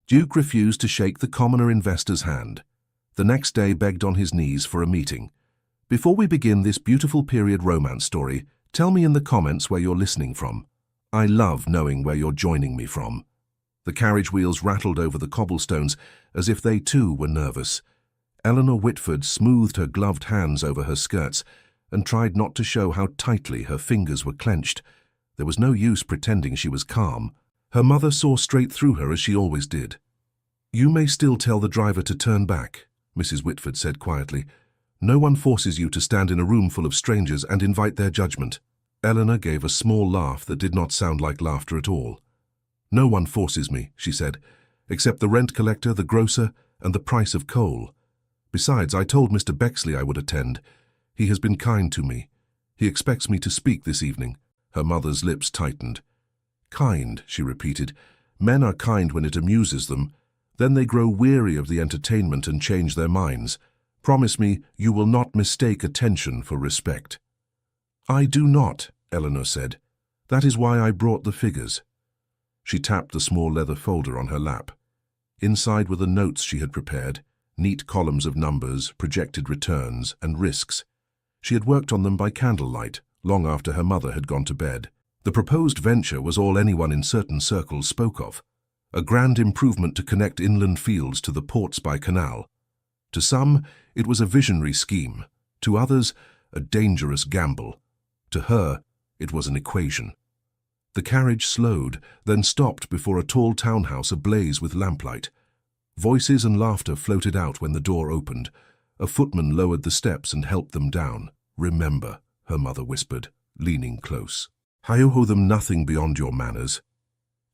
Duke refused to shake the commoner investor's hand. The next day begged on his knees for a meeting. Before we begin this beautiful period romance story, tell me in the comments where you're listening from. I love knowing where you're joining me from. The carriage wheels rattled over the cobblestones as if they too were nervous. Eleanor Whitford smoothed her gloved hands over her skirts and tried not to show how tightly her fingers were clenched. There was no use pretending she was calm. Her mother saw straight through her as she always did. "You may still tell the driver to turn back," Mrs. Whitford said quietly. "No one forces you to stand in a room full of strangers and invite their judgment." Eleanor gave a small laugh that did not sound like laughter at all. "No one forces me," she said, "except the rent collector, the grocer, and the price of coal. Besides, I told Mr. Bexley I would attend. He has been kind to me. He expects me to speak this evening." Her mother's lips tightened. "Kind," she repeated. "Men are kind when it amuses them. Then they grow weary of the entertainment and change their minds. Promise me you will not mistake attention for respect." "I do not," Eleanor said. "That is why I brought the figures." She tapped the small leather folder on her lap. Inside were the notes she had prepared, neat columns of numbers, projected returns, and risks. She had worked on them by candlelight, long after her mother had gone to bed. The proposed venture was all anyone in certain circles spoke of. A grand improvement to connect inland fields to the ports by canal. To some, it was a visionary scheme. To others, a dangerous gamble. To her, it was an equation. The carriage slowed, then stopped before a tall townhouse ablaze with lamplight. Voices and laughter floated out when the door opened. A footman lowered the steps and helped them down. "Remember," her mother whispered, leaning close. "I owe them nothing beyond your manners."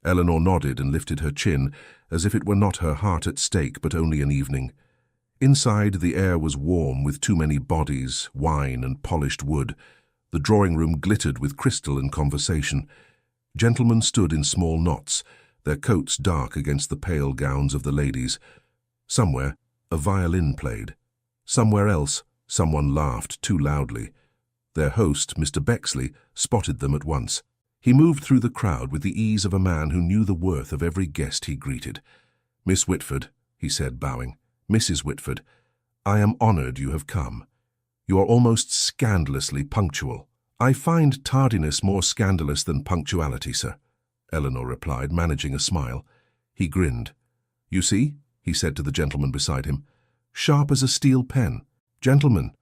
Eleanor nodded and lifted her chin, as if it were not her heart at stake, but only an evening. Inside, the air was warm with too many bodies, wine and polished wood. The drawing-room glittered with crystal and conversation. Gentlemen stood in small knots, their coats dark against the pale gowns of the ladies. Somewhere, a violin played. Somewhere else, someone laughed too loudly. Their host, Mr. Bexley, spotted them at once. He moved through the crowd with the ease of a man who knew the worth of every guest he greeted. "Miss Whitford," he said, bowing. "Mrs. Whitford, I am honored you have come. You are almost scandalously punctual." "I find tardiness more scandalous than punctuality, sir," Eleanor replied, managing a smile. He grinned. "You see," he said to the gentleman beside him, "sharp as a steel pen. Gentlemen,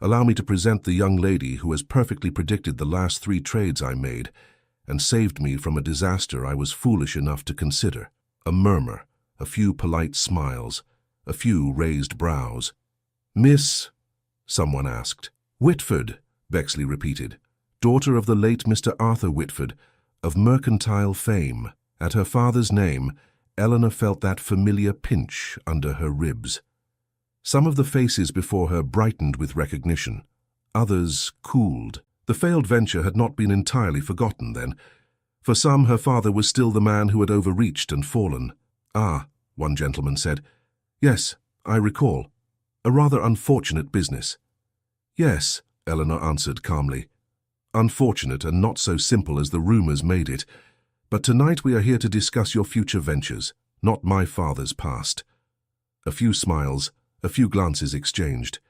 allow me to present the young lady who has perfectly predicted the last 3 trades I made and saved me from a disaster I was foolish enough to consider." A murmur, a few polite smiles, a few raised brows. "Miss," someone asked. "Whitford," Bexley repeated. "Daughter of the late Mr. Arthur Whitford, of mercantile fame." At her father's name, Eleanor felt that familiar pinch under her ribs. Some of the faces before her brightened with recognition. Others cooled. The failed venture had not been entirely forgotten then. For some, her father was still the man who had overreached and fallen. "Ah," one gentleman said. "Yes, I recall. A rather unfortunate business." "Yes," Eleanor answered calmly. "Unfortunate and not so simple as the rumors made it. But tonight we are here to discuss your future ventures, not my father's past." A few smiles, a few glances exchanged.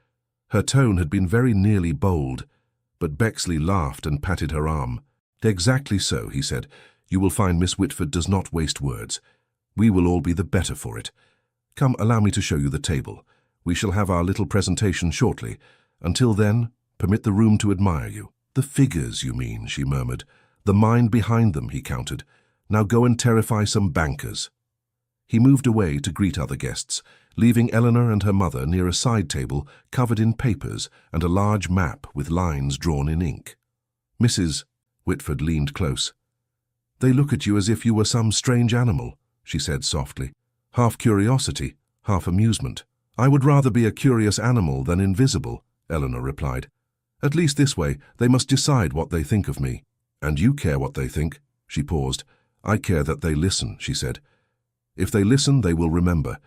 Her tone had been very nearly bold, but Bexley laughed and patted her arm. "Exactly so," he said. "You will find Miss Whitford does not waste words. We will all be the better for it. Come, allow me to show you the table. We shall have our little presentation shortly. Until then, permit the room to admire you." "The figures, you mean," she murmured. "The mind behind them," he countered. "Now go and terrify some bankers." He moved away to greet other guests, leaving Eleanor and her mother near a side table covered in papers and a large map with lines drawn in ink. "Mrs." Whitford leaned close. "They look at you as if you were some strange animal," she said softly. "Half curiosity, half amusement." "I would rather be a curious animal than invisible," Eleanor replied. "At least this way they must decide what they think of me." "And you care what they think." She paused. "I care that they listen," she said. "If they listen, they will remember.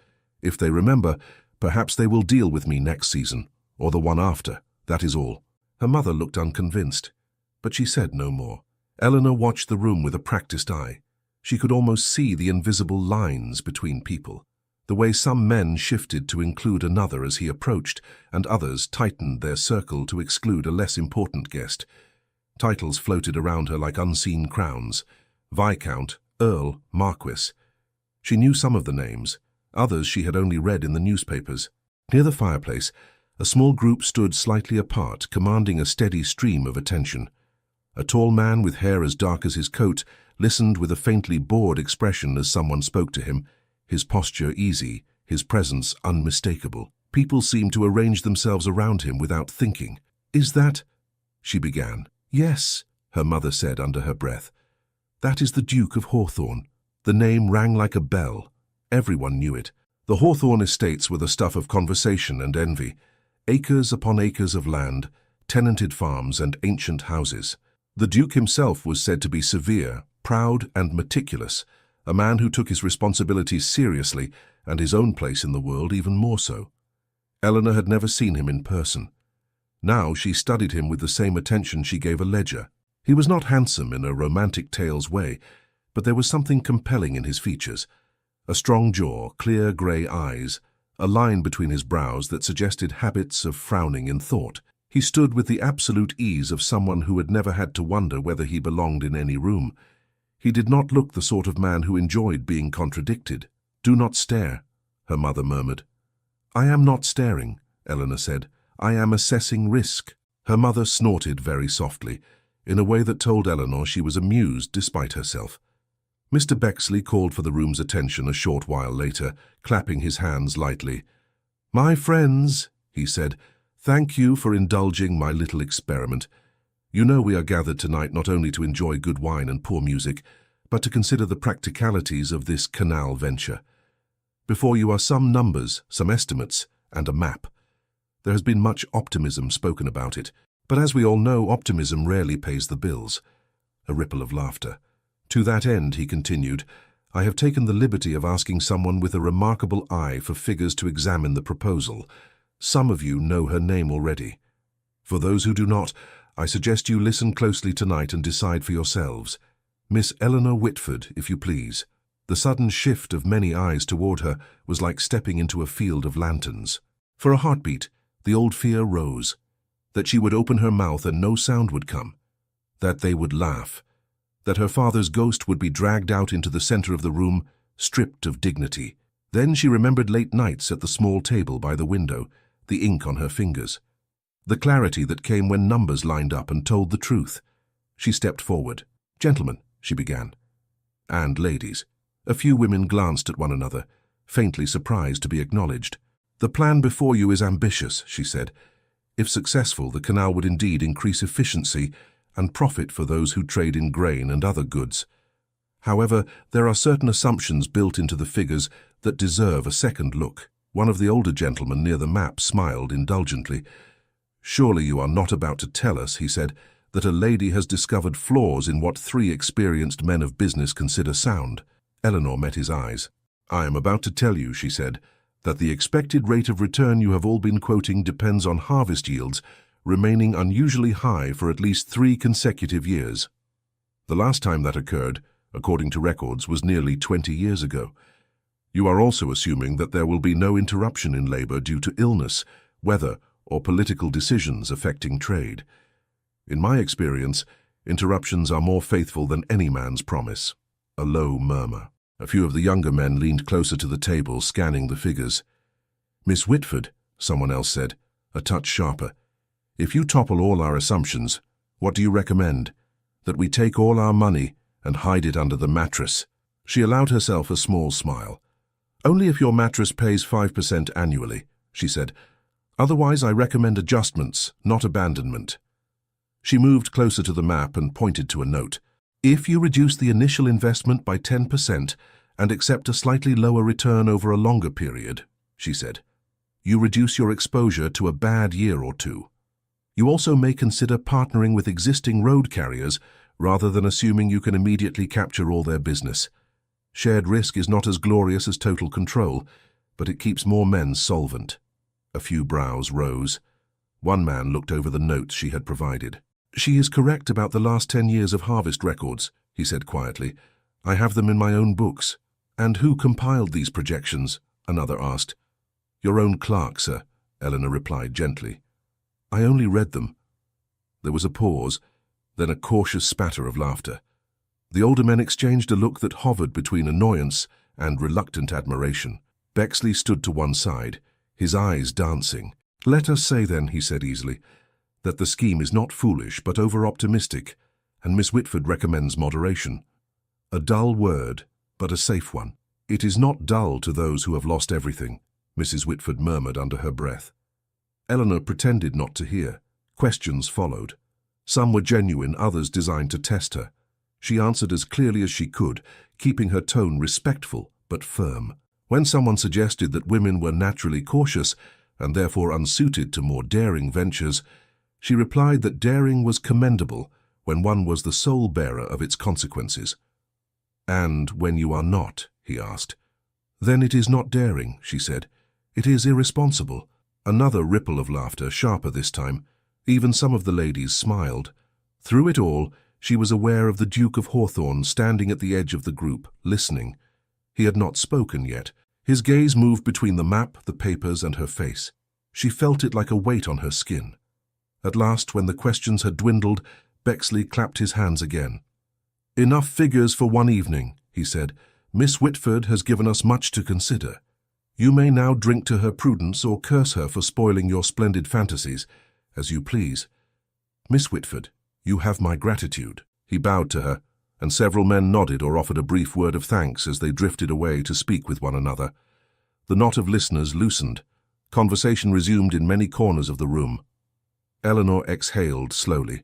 If they remember, perhaps they will deal with me next season, or the one after. That is all." Her mother looked unconvinced, but she said no more. Eleanor watched the room with a practiced eye. She could almost see the invisible lines between people, the way some men shifted to include another as he approached, and others tightened their circle to exclude a less important guest. Titles floated around her like unseen crowns: Viscount, Earl, Marquis. She knew some of the names, others she had only read in the newspapers. Near the fireplace, a small group stood slightly apart, commanding a steady stream of attention. A tall man with hair as dark as his coat listened with a faintly bored expression as someone spoke to him, his posture easy, his presence unmistakable. People seemed to arrange themselves around him without thinking. "Is that—" she began. "Yes," her mother said under her breath. "That is the Duke of Hawthorne." The name rang like a bell. Everyone knew it. The Hawthorne estates were the stuff of conversation and envy. Acres upon acres of land, tenanted farms and ancient houses. The Duke himself was said to be severe, proud and meticulous, a man who took his responsibilities seriously and his own place in the world even more so. Eleanor had never seen him in person. Now she studied him with the same attention she gave a ledger. He was not handsome in a romantic tale's way, but there was something compelling in his features. A strong jaw, clear grey eyes, a line between his brows that suggested habits of frowning in thought. He stood with the absolute ease of someone who had never had to wonder whether he belonged in any room. He did not look the sort of man who enjoyed being contradicted. "Do not stare," her mother murmured. "I am not staring," Eleanor said. "I am assessing risk." Her mother snorted very softly, in a way that told Eleanor she was amused despite herself. Mr. Bexley called for the room's attention a short while later, clapping his hands lightly. "My friends," he said, "thank you for indulging my little experiment. You know we are gathered tonight not only to enjoy good wine and poor music, but to consider the practicalities of this canal venture. Before you are some numbers, some estimates, and a map. There has been much optimism spoken about it, but as we all know, optimism rarely pays the bills." A ripple of laughter. "To that end," he continued, "I have taken the liberty of asking someone with a remarkable eye for figures to examine the proposal. Some of you know her name already. For those who do not, I suggest you listen closely tonight and decide for yourselves. Miss Eleanor Whitford, if you please." The sudden shift of many eyes toward her was like stepping into a field of lanterns. For a heartbeat, the old fear rose. That she would open her mouth and no sound would come. That they would laugh. That her father's ghost would be dragged out into the center of the room, stripped of dignity. Then she remembered late nights at the small table by the window, the ink on her fingers. The clarity that came when numbers lined up and told the truth. She stepped forward. "Gentlemen," she began. "And ladies." A few women glanced at one another, faintly surprised to be acknowledged. "The plan before you is ambitious," she said. "If successful, the canal would indeed increase efficiency and profit for those who trade in grain and other goods. However, there are certain assumptions built into the figures that deserve a second look." One of the older gentlemen near the map smiled indulgently. "Surely you are not about to tell us," he said, "that a lady has discovered flaws in what 3 experienced men of business consider sound." Eleanor met his eyes. "I am about to tell you," she said, "that the expected rate of return you have all been quoting depends on harvest yields remaining unusually high for at least 3 consecutive years. The last time that occurred, according to records, was nearly 20 years ago. You are also assuming that there will be no interruption in labor due to illness, weather, or political decisions affecting trade. In my experience, interruptions are more faithful than any man's promise." A low murmur. A few of the younger men leaned closer to the table, scanning the figures. "Miss Whitford," someone else said, a touch sharper, "if you topple all our assumptions, what do you recommend? That we take all our money and hide it under the mattress?" She allowed herself a small smile. "Only if your mattress pays 5% annually," she said. "Otherwise, I recommend adjustments, not abandonment." She moved closer to the map and pointed to a note. "If you reduce the initial investment by 10% and accept a slightly lower return over a longer period," she said, "you reduce your exposure to a bad year or 2. You also may consider partnering with existing road carriers rather than assuming you can immediately capture all their business. Shared risk is not as glorious as total control, but it keeps more men solvent." A few brows rose. One man looked over the notes she had provided. "She is correct about the last 10 years of harvest records," he said quietly. I have them in my own books. And who compiled these projections? Another asked. Your own clerk, sir, Eleanor replied gently. I only read them. There was a pause, then a cautious spatter of laughter. The older men exchanged a look that hovered between annoyance and reluctant admiration. Bexley stood to one side, his eyes dancing. Let us say then, he said easily, that the scheme is not foolish but over-optimistic, and Miss Whitford recommends moderation. A dull word, but a safe one. It is not dull to those who have lost everything, Mrs. Whitford murmured under her breath. Eleanor pretended not to hear. Questions followed. Some were genuine, others designed to test her. She answered as clearly as she could, keeping her tone respectful but firm. When someone suggested that women were naturally cautious and therefore unsuited to more daring ventures, she replied that daring was commendable when one was the sole bearer of its consequences. And when you are not, he asked. Then it is not daring, she said. It is irresponsible. Another ripple of laughter, sharper this time. Even some of the ladies smiled. Through it all, she was aware of the Duke of Hawthorne standing at the edge of the group, listening. He had not spoken yet. His gaze moved between the map, the papers, and her face. She felt it like a weight on her skin. At last, when the questions had dwindled, Bexley clapped his hands again. Enough figures for one evening, he said. Miss Whitford has given us much to consider. You may now drink to her prudence or curse her for spoiling your splendid fantasies, as you please. Miss Whitford, you have my gratitude. He bowed to her, and several men nodded or offered a brief word of thanks as they drifted away to speak with one another. The knot of listeners loosened. Conversation resumed in many corners of the room. Eleanor exhaled slowly.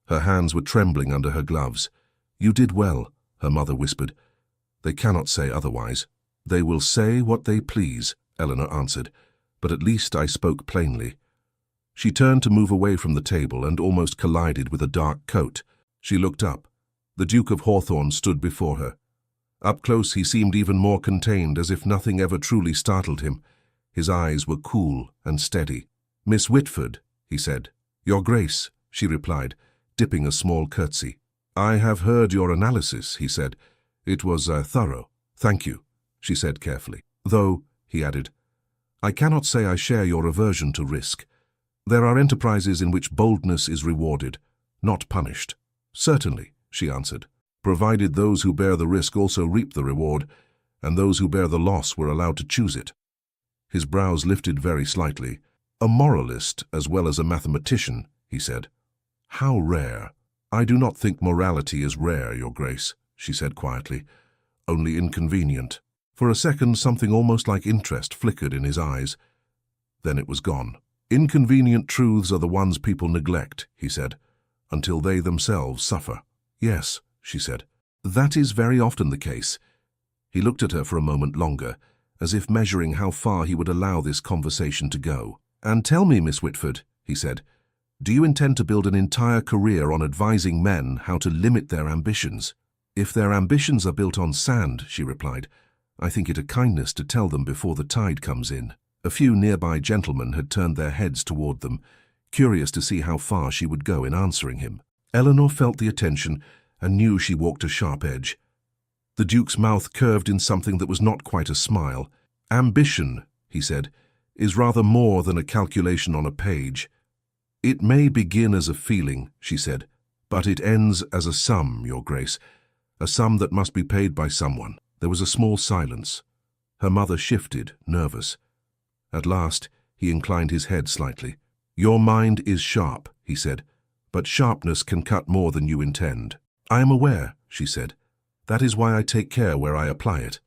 Her hands were trembling under her gloves. You did well, her mother whispered. They cannot say otherwise. They will say what they please, Eleanor answered, but at least I spoke plainly. She turned to move away from the table and almost collided with a dark coat. She looked up. The Duke of Hawthorne stood before her. Up close he seemed even more contained, as if nothing ever truly startled him. His eyes were cool and steady. Miss Whitford, he said. Your Grace, she replied, dipping a small curtsy. I have heard your analysis, he said. It was thorough. Thank you, she said carefully. Though, he added, I cannot say I share your aversion to risk. There are enterprises in which boldness is rewarded, not punished. Certainly, she answered, provided those who bear the risk also reap the reward, and those who bear the loss were allowed to choose it. His brows lifted very slightly. A moralist as well as a mathematician, he said. How rare. I do not think morality is rare, Your Grace, she said quietly, only inconvenient. For a second, something almost like interest flickered in his eyes. Then it was gone. Inconvenient truths are the ones people neglect, he said, until they themselves suffer. Yes, she said. That is very often the case. He looked at her for a moment longer, as if measuring how far he would allow this conversation to go. And tell me, Miss Whitford, he said, do you intend to build an entire career on advising men how to limit their ambitions? If their ambitions are built on sand, she replied, I think it a kindness to tell them before the tide comes in. A few nearby gentlemen had turned their heads toward them, curious to see how far she would go in answering him. Eleanor felt the attention and knew she walked a sharp edge. The Duke's mouth curved in something that was not quite a smile. Ambition, he said, is rather more than a calculation on a page. It may begin as a feeling, she said, but it ends as a sum, Your Grace, a sum that must be paid by someone. There was a small silence. Her mother shifted, nervous. At last, he inclined his head slightly. Your mind is sharp, he said, but sharpness can cut more than you intend. I am aware, she said. That is why I take care where I apply it.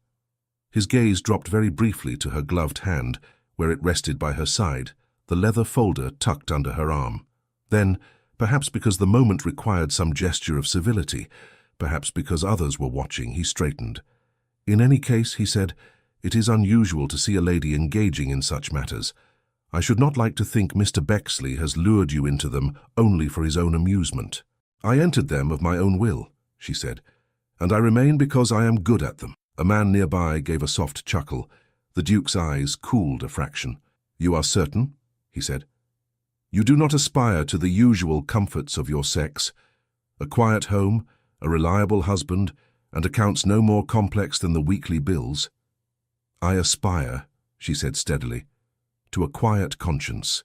His gaze dropped very briefly to her gloved hand, where it rested by her side, the leather folder tucked under her arm. Then, perhaps because the moment required some gesture of civility, perhaps because others were watching, he straightened. In any case, he said, it is unusual to see a lady engaging in such matters. I should not like to think Mr. Bexley has lured you into them only for his own amusement. I entered them of my own will, she said, and I remain because I am good at them. A man nearby gave a soft chuckle. The Duke's eyes cooled a fraction. You are certain? He said. You do not aspire to the usual comforts of your sex. A quiet home, a reliable husband, and accounts no more complex than the weekly bills. I aspire, she said steadily, to a quiet conscience.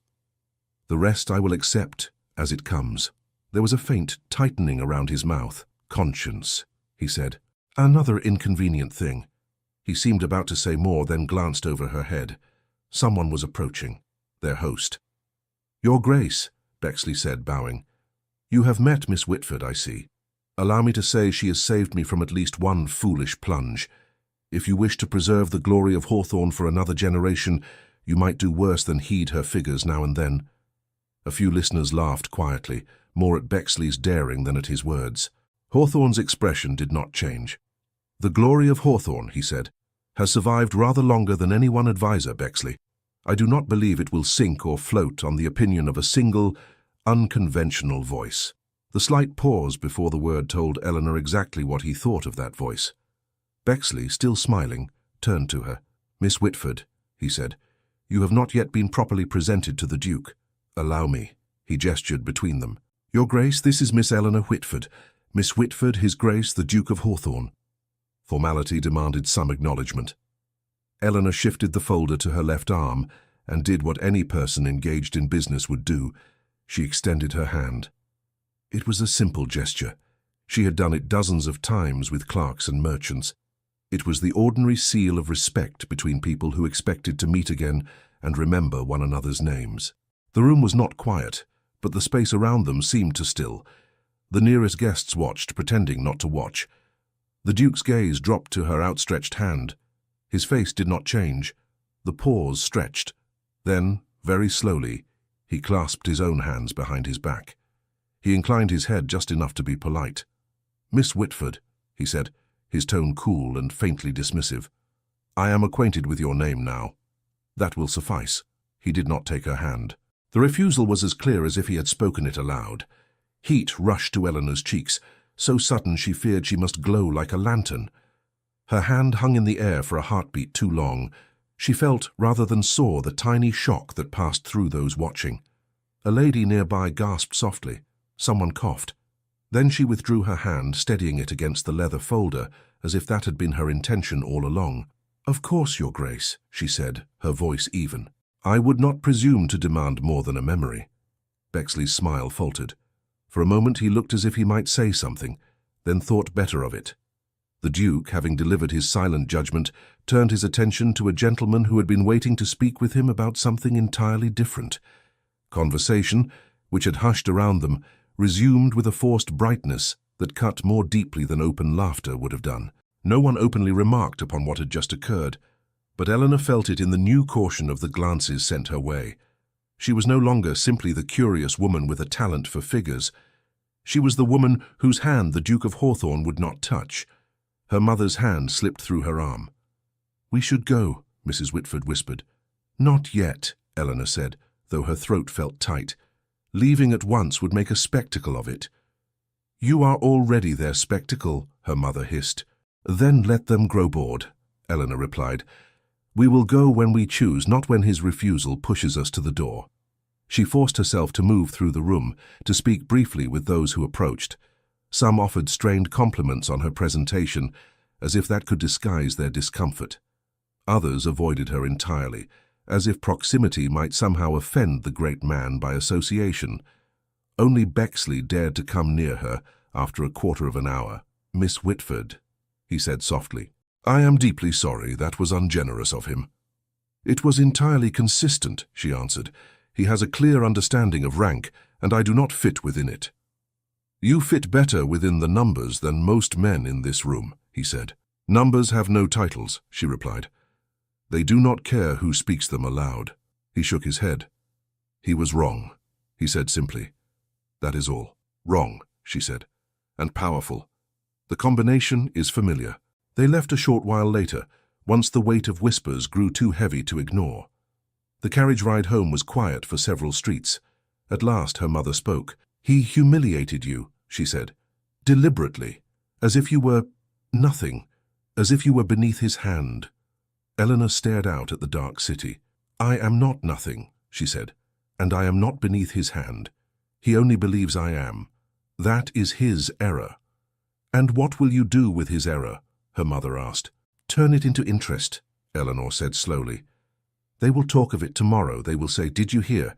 The rest I will accept as it comes. There was a faint tightening around his mouth. Conscience, he said. Another inconvenient thing. He seemed about to say more, then glanced over her head. Someone was approaching. Their host. Your Grace, Bexley said, bowing. You have met Miss Whitford, I see. Allow me to say she has saved me from at least one foolish plunge. If you wish to preserve the glory of Hawthorne for another generation, you might do worse than heed her figures now and then. A few listeners laughed quietly, more at Bexley's daring than at his words. Hawthorne's expression did not change. The glory of Hawthorne, he said, has survived rather longer than any one adviser, Bexley. I do not believe it will sink or float on the opinion of a single, unconventional voice. The slight pause before the word told Eleanor exactly what he thought of that voice. Bexley, still smiling, turned to her. Miss Whitford, he said, you have not yet been properly presented to the Duke. Allow me, he gestured between them. Your Grace, this is Miss Eleanor Whitford. Miss Whitford, His Grace, the Duke of Hawthorne. Formality demanded some acknowledgement. Eleanor shifted the folder to her left arm and did what any person engaged in business would do. She extended her hand. It was a simple gesture. She had done it dozens of times with clerks and merchants. It was the ordinary seal of respect between people who expected to meet again and remember one another's names. The room was not quiet, but the space around them seemed to still. The nearest guests watched, pretending not to watch. The Duke's gaze dropped to her outstretched hand. His face did not change. The pause stretched. Then, very slowly, he clasped his own hands behind his back. He inclined his head just enough to be polite. Miss Whitford, he said, his tone cool and faintly dismissive. I am acquainted with your name now. That will suffice. He did not take her hand. The refusal was as clear as if he had spoken it aloud. Heat rushed to Eleanor's cheeks, so sudden she feared she must glow like a lantern. Her hand hung in the air for a heartbeat too long. She felt, rather than saw, the tiny shock that passed through those watching. A lady nearby gasped softly. Someone coughed. Then she withdrew her hand, steadying it against the leather folder, as if that had been her intention all along. Of course, Your Grace, she said, her voice even. I would not presume to demand more than a memory. Bexley's smile faltered. For a moment he looked as if he might say something, then thought better of it. The Duke, having delivered his silent judgment, turned his attention to a gentleman who had been waiting to speak with him about something entirely different. Conversation, which had hushed around them, resumed with a forced brightness that cut more deeply than open laughter would have done. No one openly remarked upon what had just occurred, but Eleanor felt it in the new caution of the glances sent her way. She was no longer simply the curious woman with a talent for figures. She was the woman whose hand the Duke of Hawthorne would not touch. Her mother's hand slipped through her arm. We should go, Mrs. Whitford whispered. Not yet, Eleanor said, though her throat felt tight. Leaving at once would make a spectacle of it. You are already their spectacle, her mother hissed. Then let them grow bored, Eleanor replied. We will go when we choose, not when his refusal pushes us to the door. She forced herself to move through the room, to speak briefly with those who approached. Some offered strained compliments on her presentation, as if that could disguise their discomfort. Others avoided her entirely, as if proximity might somehow offend the great man by association. Only Bexley dared to come near her after a quarter of an hour. Miss Whitford, he said softly. I am deeply sorry, that was ungenerous of him. It was entirely consistent, she answered. He has a clear understanding of rank, and I do not fit within it. You fit better within the numbers than most men in this room, he said. Numbers have no titles, she replied. They do not care who speaks them aloud. He shook his head. He was wrong, he said simply. That is all. Wrong, she said, and powerful. The combination is familiar. They left a short while later, once the weight of whispers grew too heavy to ignore. The carriage ride home was quiet for several streets. At last her mother spoke. He humiliated you, she said, deliberately, as if you were nothing, as if you were beneath his hand. Eleanor stared out at the dark city. I am not nothing, she said, and I am not beneath his hand. He only believes I am. That is his error. "And what will you do with his error?" her mother asked. "Turn it into interest," Eleanor said slowly. "They will talk of it tomorrow. They will say, 'Did you hear?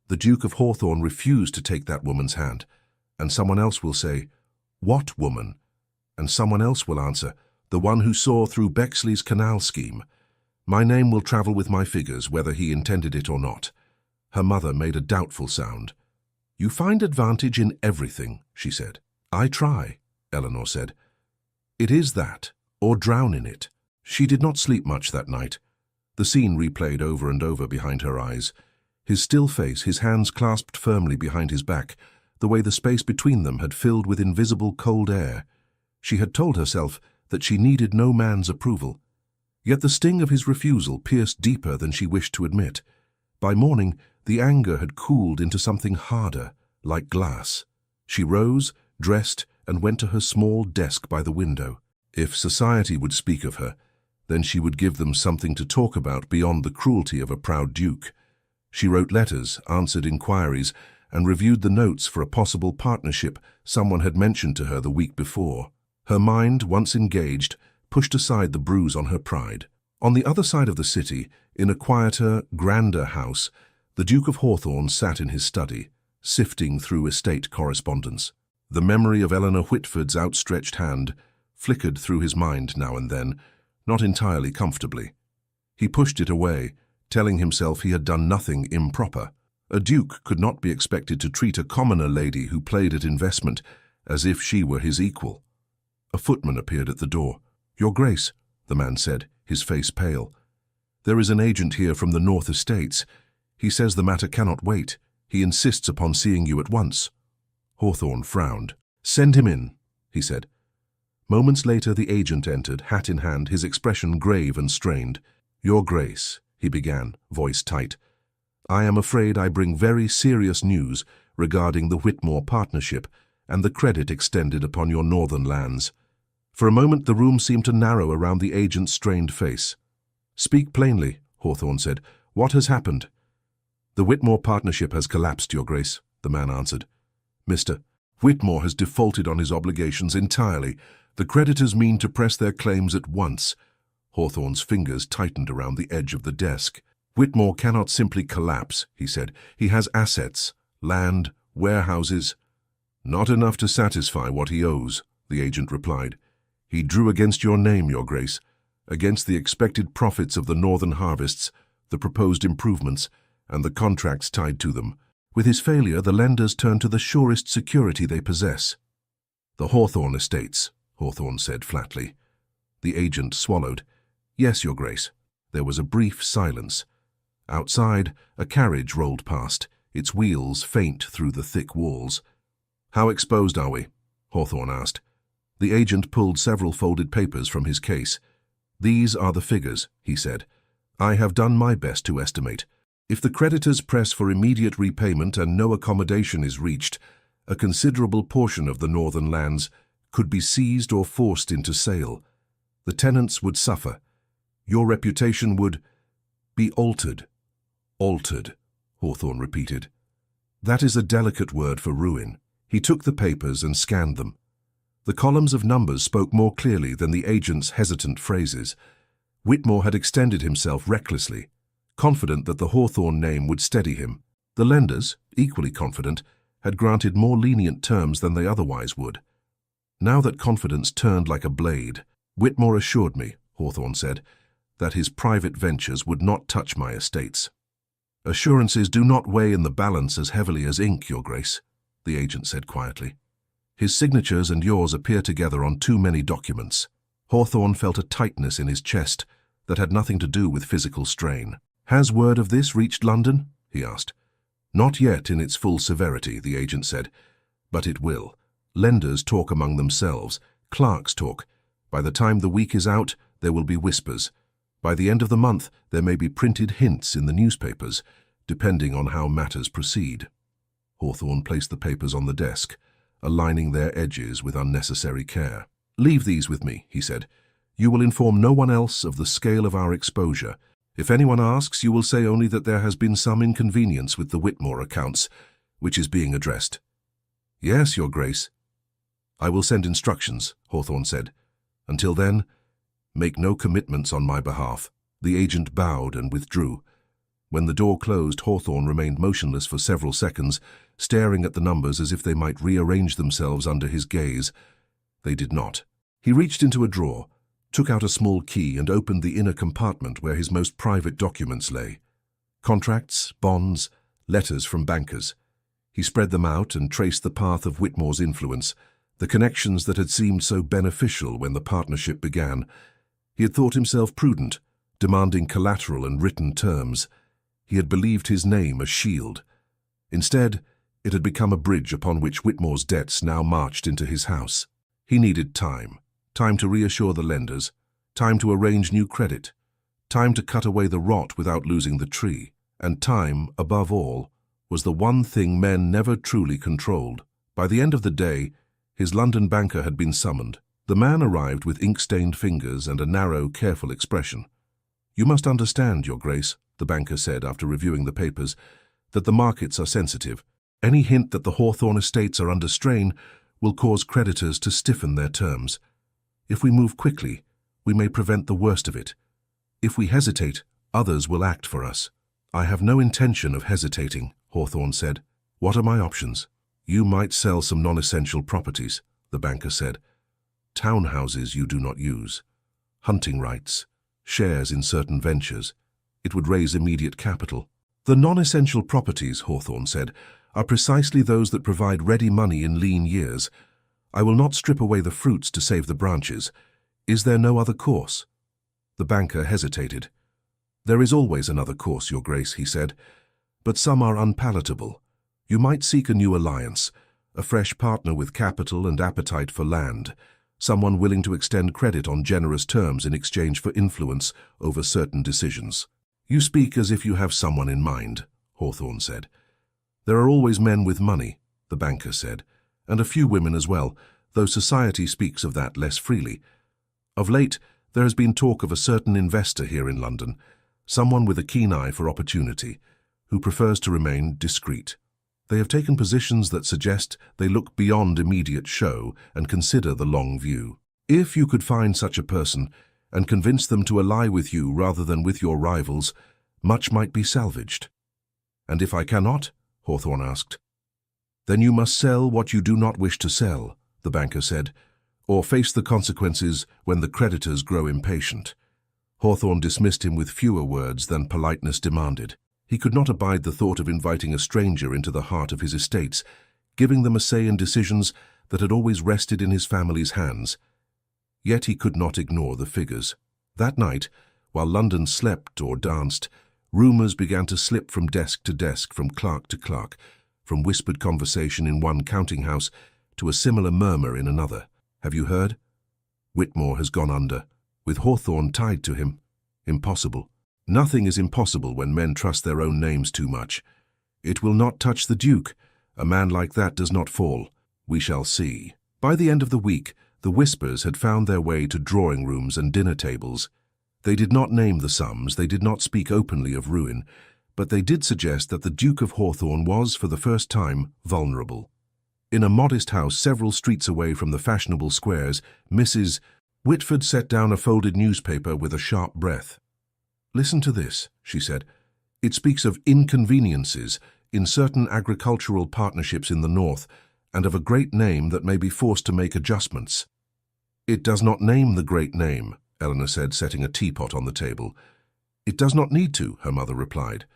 The Duke of Hawthorne refused to take that woman's hand.' And someone else will say, 'What woman?' And someone else will answer, 'The one who saw through Bexley's canal scheme.' My name will travel with my figures, whether he intended it or not." Her mother made a doubtful sound. "You find advantage in everything," she said. "I try," Eleanor said. "It is that, or drown in it." She did not sleep much that night. The scene replayed over and over behind her eyes. His still face, his hands clasped firmly behind his back, the way the space between them had filled with invisible cold air. She had told herself that she needed no man's approval. Yet the sting of his refusal pierced deeper than she wished to admit. By morning, the anger had cooled into something harder, like glass. She rose, dressed, and went to her small desk by the window. If society would speak of her, then she would give them something to talk about beyond the cruelty of a proud duke. She wrote letters, answered inquiries, and reviewed the notes for a possible partnership someone had mentioned to her the week before. Her mind, once engaged, pushed aside the bruise on her pride. On the other side of the city, in a quieter, grander house, the Duke of Hawthorne sat in his study, sifting through estate correspondence. The memory of Eleanor Whitford's outstretched hand flickered through his mind now and then, not entirely comfortably. He pushed it away, telling himself he had done nothing improper. A duke could not be expected to treat a commoner lady who played at investment as if she were his equal. A footman appeared at the door. "Your Grace," the man said, his face pale. "There is an agent here from the North Estates. He says the matter cannot wait. He insists upon seeing you at once." Hawthorne frowned. "Send him in," he said. Moments later the agent entered, hat in hand, his expression grave and strained. "Your Grace," he began, voice tight, "I am afraid I bring very serious news regarding the Whitmore partnership and the credit extended upon your northern lands." For a moment the room seemed to narrow around the agent's strained face. "Speak plainly," Hawthorne said. "What has happened?" "The Whitmore partnership has collapsed, Your Grace," the man answered. "Mr. Whitmore has defaulted on his obligations entirely. The creditors mean to press their claims at once." Hawthorne's fingers tightened around the edge of the desk. "Whitmore cannot simply collapse," he said. "He has assets, land, warehouses." "Not enough to satisfy what he owes," the agent replied. "He drew against your name, Your Grace, against the expected profits of the northern harvests, the proposed improvements, and the contracts tied to them. With his failure, the lenders turn to the surest security they possess." "The Hawthorne estates," Hawthorne said flatly. The agent swallowed. "Yes, Your Grace." There was a brief silence. Outside, a carriage rolled past, its wheels faint through the thick walls. "How exposed are we?" Hawthorne asked. The agent pulled several folded papers from his case. "These are the figures," he said. "I have done my best to estimate. If the creditors press for immediate repayment and no accommodation is reached, a considerable portion of the northern lands could be seized or forced into sale. The tenants would suffer. Your reputation would be altered." "Altered," Hawthorne repeated. "That is a delicate word for ruin." He took the papers and scanned them. The columns of numbers spoke more clearly than the agent's hesitant phrases. Whitmore had extended himself recklessly, confident that the Hawthorne name would steady him. The lenders, equally confident, had granted more lenient terms than they otherwise would. Now that confidence turned like a blade. "Whitmore assured me," Hawthorne said, "that his private ventures would not touch my estates." "Assurances do not weigh in the balance as heavily as ink, Your Grace," the agent said quietly. "His signatures and yours appear together on too many documents." Hawthorne felt a tightness in his chest that had nothing to do with physical strain. "Has word of this reached London?" he asked. "Not yet in its full severity," the agent said, "but it will. Lenders talk among themselves. Clerks talk. By the time the week is out, there will be whispers. By the end of the month, there may be printed hints in the newspapers, depending on how matters proceed." Hawthorne placed the papers on the desk, aligning their edges with unnecessary care. "Leave these with me," he said. "You will inform no one else of the scale of our exposure. If anyone asks, you will say only that there has been some inconvenience with the Whitmore accounts, which is being addressed." "Yes, Your Grace." I will send instructions, Hawthorne said. Until then, make no commitments on my behalf. The agent bowed and withdrew. When the door closed, Hawthorne remained motionless for several seconds, staring at the numbers as if they might rearrange themselves under his gaze. They did not. He reached into a drawer, took out a small key and opened the inner compartment where his most private documents lay. Contracts, bonds, letters from bankers. He spread them out and traced the path of Whitmore's influence, the connections that had seemed so beneficial when the partnership began. He had thought himself prudent, demanding collateral and written terms. He had believed his name a shield. Instead, it had become a bridge upon which Whitmore's debts now marched into his house. He needed time to reassure the lenders, time to arrange new credit, time to cut away the rot without losing the tree. And time, above all, was the one thing men never truly controlled. By the end of the day, his London banker had been summoned. The man arrived with ink-stained fingers and a narrow, careful expression. "You must understand, Your Grace," the banker said after reviewing the papers, "that the markets are sensitive. Any hint that the Hawthorne estates are under strain will cause creditors to stiffen their terms. If we move quickly, we may prevent the worst of it. If we hesitate, others will act for us." "I have no intention of hesitating," Hawthorne said. "What are my options?" "You might sell some non-essential properties," the banker said. "Townhouses you do not use, hunting rights, shares in certain ventures. It would raise immediate capital." "The non-essential properties," Hawthorne said, "are precisely those that provide ready money in lean years. I will not strip away the fruits to save the branches. Is there no other course?" The banker hesitated. "There is always another course, Your Grace," he said, "but some are unpalatable. You might seek a new alliance, a fresh partner with capital and appetite for land, someone willing to extend credit on generous terms in exchange for influence over certain decisions." "You speak as if you have someone in mind," Hawthorne said. "There are always men with money," the banker said, "and a few women as well, though society speaks of that less freely. Of late, there has been talk of a certain investor here in London, someone with a keen eye for opportunity, who prefers to remain discreet. They have taken positions that suggest they look beyond immediate show and consider the long view. If you could find such a person and convince them to ally with you rather than with your rivals, much might be salvaged." "And if I cannot?" Hawthorne asked. "Then you must sell what you do not wish to sell," the banker said, "or face the consequences when the creditors grow impatient." Hawthorne dismissed him with fewer words than politeness demanded. He could not abide the thought of inviting a stranger into the heart of his estates, giving them a say in decisions that had always rested in his family's hands. Yet he could not ignore the figures. That night, while London slept or danced, rumours began to slip from desk to desk, from clerk to clerk, from whispered conversation in one counting-house to a similar murmur in another. "Have you heard? Whitmore has gone under, with Hawthorne tied to him. Impossible. Nothing is impossible when men trust their own names too much. It will not touch the Duke. A man like that does not fall. We shall see." By the end of the week, the whispers had found their way to drawing rooms and dinner tables. They did not name the sums, they did not speak openly of ruin, but they did suggest that the Duke of Hawthorne was, for the first time, vulnerable. In a modest house several streets away from the fashionable squares, Mrs. Whitford set down a folded newspaper with a sharp breath. "Listen to this," she said. "It speaks of inconveniences in certain agricultural partnerships in the north, and of a great name that may be forced to make adjustments." "It does not name the great name," Eleanor said, setting a teapot on the table. "It does not need to," her mother replied.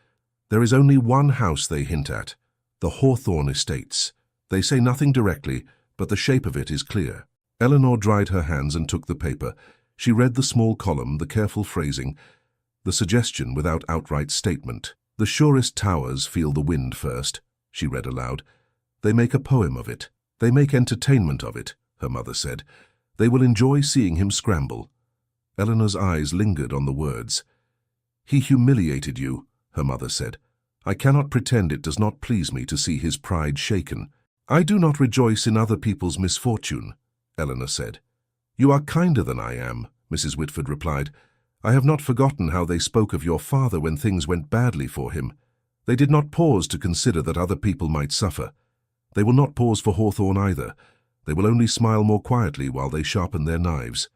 "There is only one house they hint at, the Hawthorne estates. They say nothing directly, but the shape of it is clear." Eleanor dried her hands and took the paper. She read the small column, the careful phrasing, the suggestion without outright statement. "The surest towers feel the wind first," she read aloud. "They make a poem of it. They make entertainment of it," her mother said. "They will enjoy seeing him scramble." Eleanor's eyes lingered on the words. "He humiliated you," her mother said. "I cannot pretend it does not please me to see his pride shaken." "I do not rejoice in other people's misfortune," Eleanor said. "You are kinder than I am," Mrs. Whitford replied. "I have not forgotten how they spoke of your father when things went badly for him. They did not pause to consider that other people might suffer. They will not pause for Hawthorne either. They will only smile more quietly while they sharpen their knives.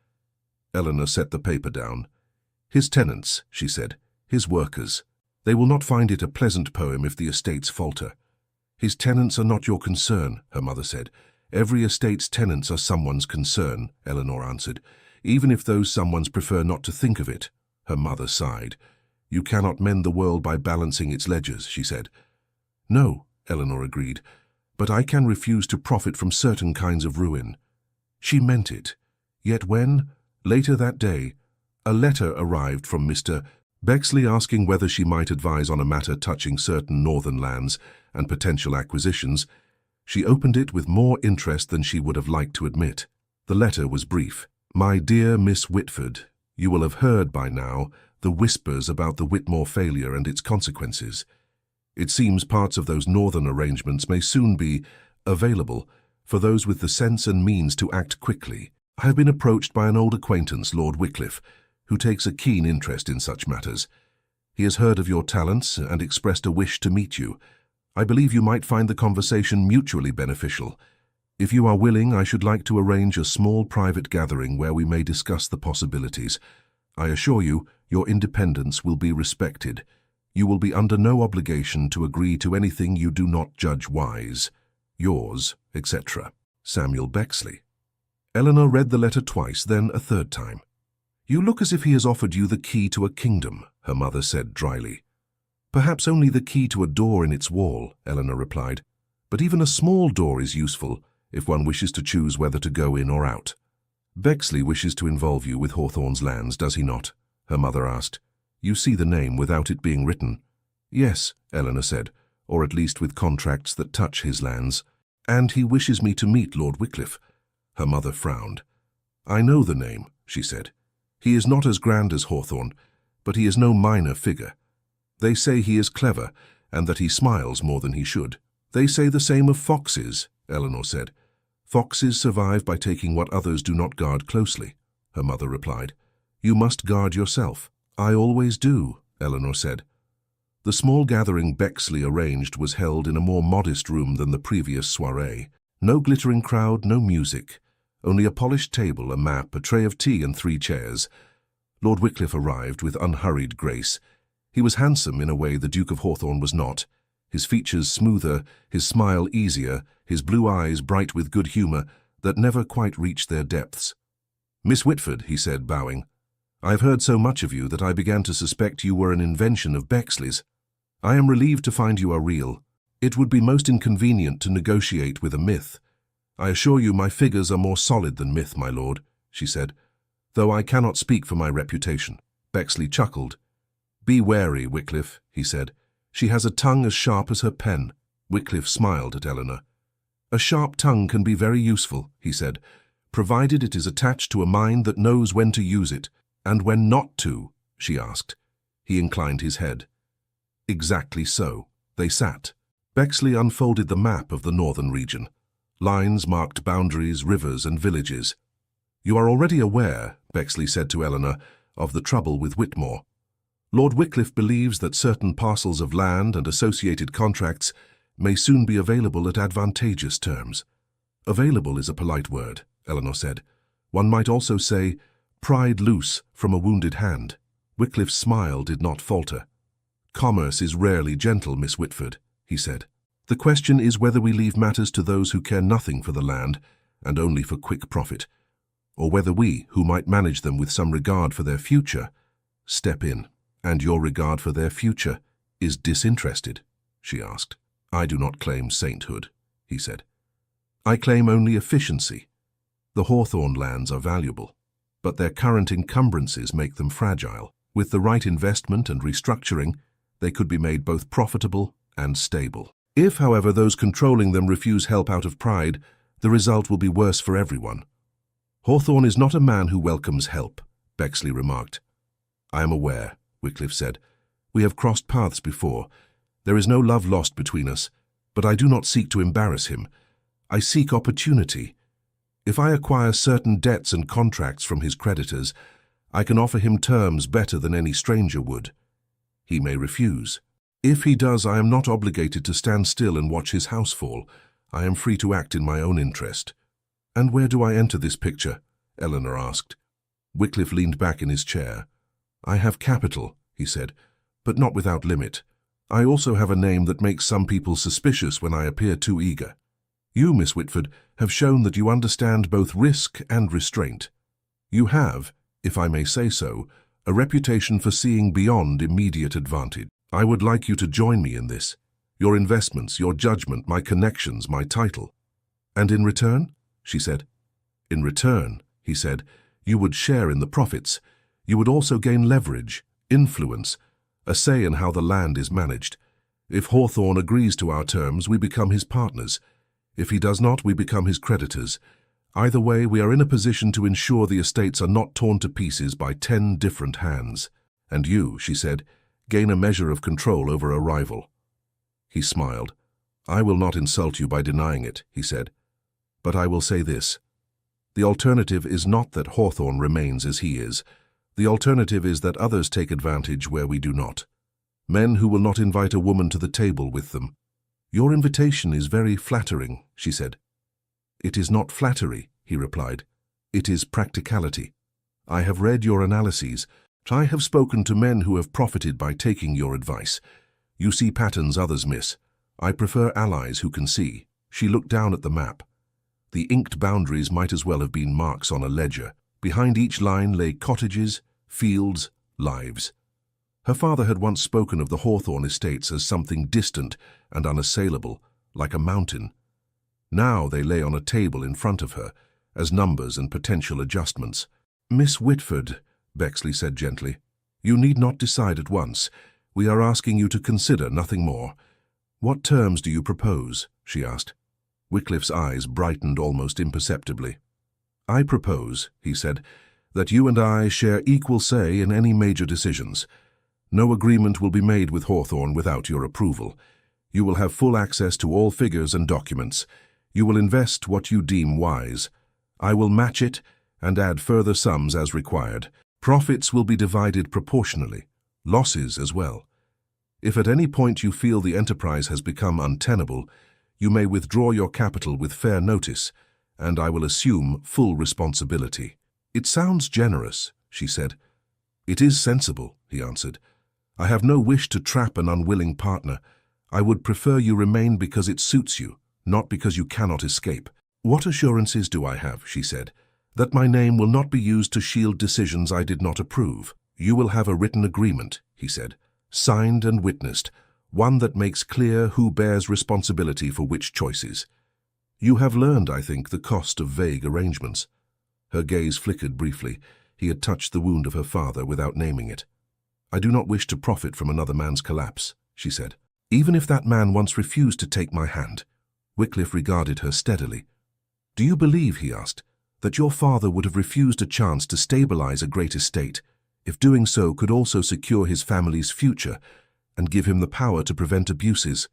Eleanor set the paper down. His tenants, she said, his workers. They will not find it a pleasant poem if the estates falter. His tenants are not your concern, her mother said. Every estate's tenants are someone's concern, Eleanor answered, even if those someones prefer not to think of it. Her mother sighed. You cannot mend the world by balancing its ledgers, she said. No, Eleanor agreed, but I can refuse to profit from certain kinds of ruin. She meant it. Yet when, later that day, a letter arrived from Mr. Bexley asking whether she might advise on a matter touching certain northern lands and potential acquisitions, she opened it with more interest than she would have liked to admit. The letter was brief. My dear Miss Whitford, you will have heard by now the whispers about the Whitmore failure and its consequences. It seems parts of those northern arrangements may soon be available for those with the sense and means to act quickly. I have been approached by an old acquaintance, Lord Wycliffe, who takes a keen interest in such matters. He has heard of your talents and expressed a wish to meet you. I believe you might find the conversation mutually beneficial. If you are willing, I should like to arrange a small private gathering where we may discuss the possibilities. I assure you, your independence will be respected. You will be under no obligation to agree to anything you do not judge wise. Yours, etc. Samuel Bexley. Eleanor read the letter twice, then a third time. You look as if he has offered you the key to a kingdom, her mother said dryly. Perhaps only the key to a door in its wall, Eleanor replied. But even a small door is useful if one wishes to choose whether to go in or out. Bexley wishes to involve you with Hawthorne's lands, does he not? Her mother asked. You see the name without it being written. Yes, Eleanor said, or at least with contracts that touch his lands. And he wishes me to meet Lord Wycliffe. Her mother frowned. I know the name, she said. He is not as grand as Hawthorne, but he is no minor figure. They say he is clever, and that he smiles more than he should. They say the same of foxes, Eleanor said. Foxes survive by taking what others do not guard closely, her mother replied. You must guard yourself. I always do, Eleanor said. The small gathering Bexley arranged was held in a more modest room than the previous soirée. No glittering crowd, no music. Only a polished table, a map, a tray of tea and 3 chairs. Lord Wycliffe arrived with unhurried grace. He was handsome in a way the Duke of Hawthorne was not, his features smoother, his smile easier, his blue eyes bright with good humour that never quite reached their depths. Miss Whitford, he said, bowing, I have heard so much of you that I began to suspect you were an invention of Bexley's. I am relieved to find you are real. It would be most inconvenient to negotiate with a myth. I assure you my figures are more solid than myth, my lord, she said, though I cannot speak for my reputation. Bexley chuckled. Be wary, Wycliffe, he said. She has a tongue as sharp as her pen. Wycliffe smiled at Eleanor. A sharp tongue can be very useful, he said, provided it is attached to a mind that knows when to use it. And when not to, she asked. He inclined his head. Exactly so. They sat. Bexley unfolded the map of the northern region. Lines marked boundaries, rivers, and villages. You are already aware, Bexley said to Eleanor, of the trouble with Whitmore. Lord Wycliffe believes that certain parcels of land and associated contracts may soon be available at advantageous terms. Available is a polite word, Eleanor said. One might also say, pried loose from a wounded hand. Wycliffe's smile did not falter. Commerce is rarely gentle, Miss Whitford, he said. The question is whether we leave matters to those who care nothing for the land and only for quick profit, or whether we, who might manage them with some regard for their future, step in. And your regard for their future is disinterested, she asked. I do not claim sainthood, he said. I claim only efficiency. The Hawthorne lands are valuable, but their current encumbrances make them fragile. With the right investment and restructuring, they could be made both profitable and stable. If, however, those controlling them refuse help out of pride, the result will be worse for everyone. Hawthorne is not a man who welcomes help, Bexley remarked. I am aware, Wycliffe said. We have crossed paths before. There is no love lost between us, but I do not seek to embarrass him. I seek opportunity. If I acquire certain debts and contracts from his creditors, I can offer him terms better than any stranger would. He may refuse. If he does, I am not obligated to stand still and watch his house fall. I am free to act in my own interest. "And where do I enter this picture?" Eleanor asked. Wycliffe leaned back in his chair. "I have capital," he said, "but not without limit. I also have a name that makes some people suspicious when I appear too eager. You, Miss Whitford, have shown that you understand both risk and restraint. You have, if I may say so, a reputation for seeing beyond immediate advantage. I would like you to join me in this. Your investments, your judgment, my connections, my title." "And in return?" she said. "In return," he said, "you would share in the profits. You would also gain leverage, influence, a say in how the land is managed. If Hawthorne agrees to our terms, we become his partners. If he does not, we become his creditors. Either way, we are in a position to ensure the estates are not torn to pieces by 10 different hands. And you," she said, "gain a measure of control over a rival." He smiled. "I will not insult you by denying it," he said. "But I will say this. The alternative is not that Hawthorne remains as he is. The alternative is that others take advantage where we do not. Men who will not invite a woman to the table with them. Your invitation is very flattering," she said. "It is not flattery," he replied. "It is practicality. I have read your analyses. I have spoken to men who have profited by taking your advice. You see patterns others miss. I prefer allies who can see." She looked down at the map. The inked boundaries might as well have been marks on a ledger. Behind each line lay cottages, fields, lives. Her father had once spoken of the Hawthorne estates as something distant and unassailable, like a mountain. Now they lay on a table in front of her, as numbers and potential adjustments. "Miss Whitford," Bexley said gently, "you need not decide at once. We are asking you to consider nothing more." "What terms do you propose?" she asked. Wycliffe's eyes brightened almost imperceptibly. "I propose," he said, "that you and I share equal say in any major decisions. No agreement will be made with Hawthorne without your approval. You will have full access to all figures and documents. You will invest what you deem wise. I will match it and add further sums as required. Profits will be divided proportionally, losses as well. If at any point you feel the enterprise has become untenable, you may withdraw your capital with fair notice, and I will assume full responsibility." "It sounds generous," she said. "It is sensible," he answered. "I have no wish to trap an unwilling partner. I would prefer you remain because it suits you, not because you cannot escape." "What assurances do I have," she said, "that my name will not be used to shield decisions I did not approve?" "You will have a written agreement," he said, "signed and witnessed, one that makes clear who bears responsibility for which choices. You have learned, I think, the cost of vague arrangements." Her gaze flickered briefly. He had touched the wound of her father without naming it. "I do not wish to profit from another man's collapse," she said. "Even if that man once refused to take my hand." Wycliffe regarded her steadily. "Do you believe," he asked, "that your father would have refused a chance to stabilize a great estate, if doing so could also secure his family's future and give him the power to prevent abuses?"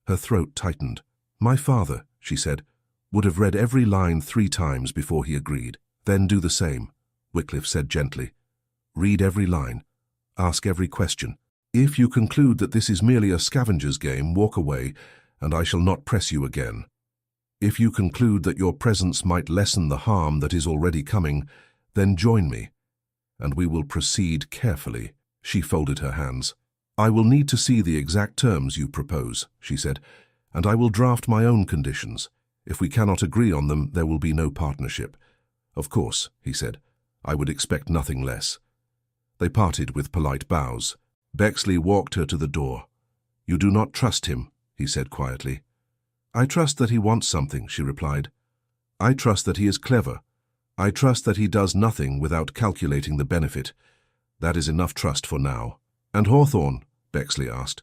Her throat tightened. "My father," she said, "would have read every line 3 times before he agreed." "Then do the same," Wycliffe said gently. "Read every line. Ask every question. If you conclude that this is merely a scavenger's game, walk away, and I shall not press you again. If you conclude that your presence might lessen the harm that is already coming, then join me, and we will proceed carefully." She folded her hands. "I will need to see the exact terms you propose," she said, "and I will draft my own conditions. If we cannot agree on them, there will be no partnership." "Of course," he said, "I would expect nothing less." They parted with polite bows. Bexley walked her to the door. "You do not trust him," he said quietly. "I trust that he wants something," she replied. "I trust that he is clever. I trust that he does nothing without calculating the benefit. That is enough trust for now." "And Hawthorne?" Bexley asked.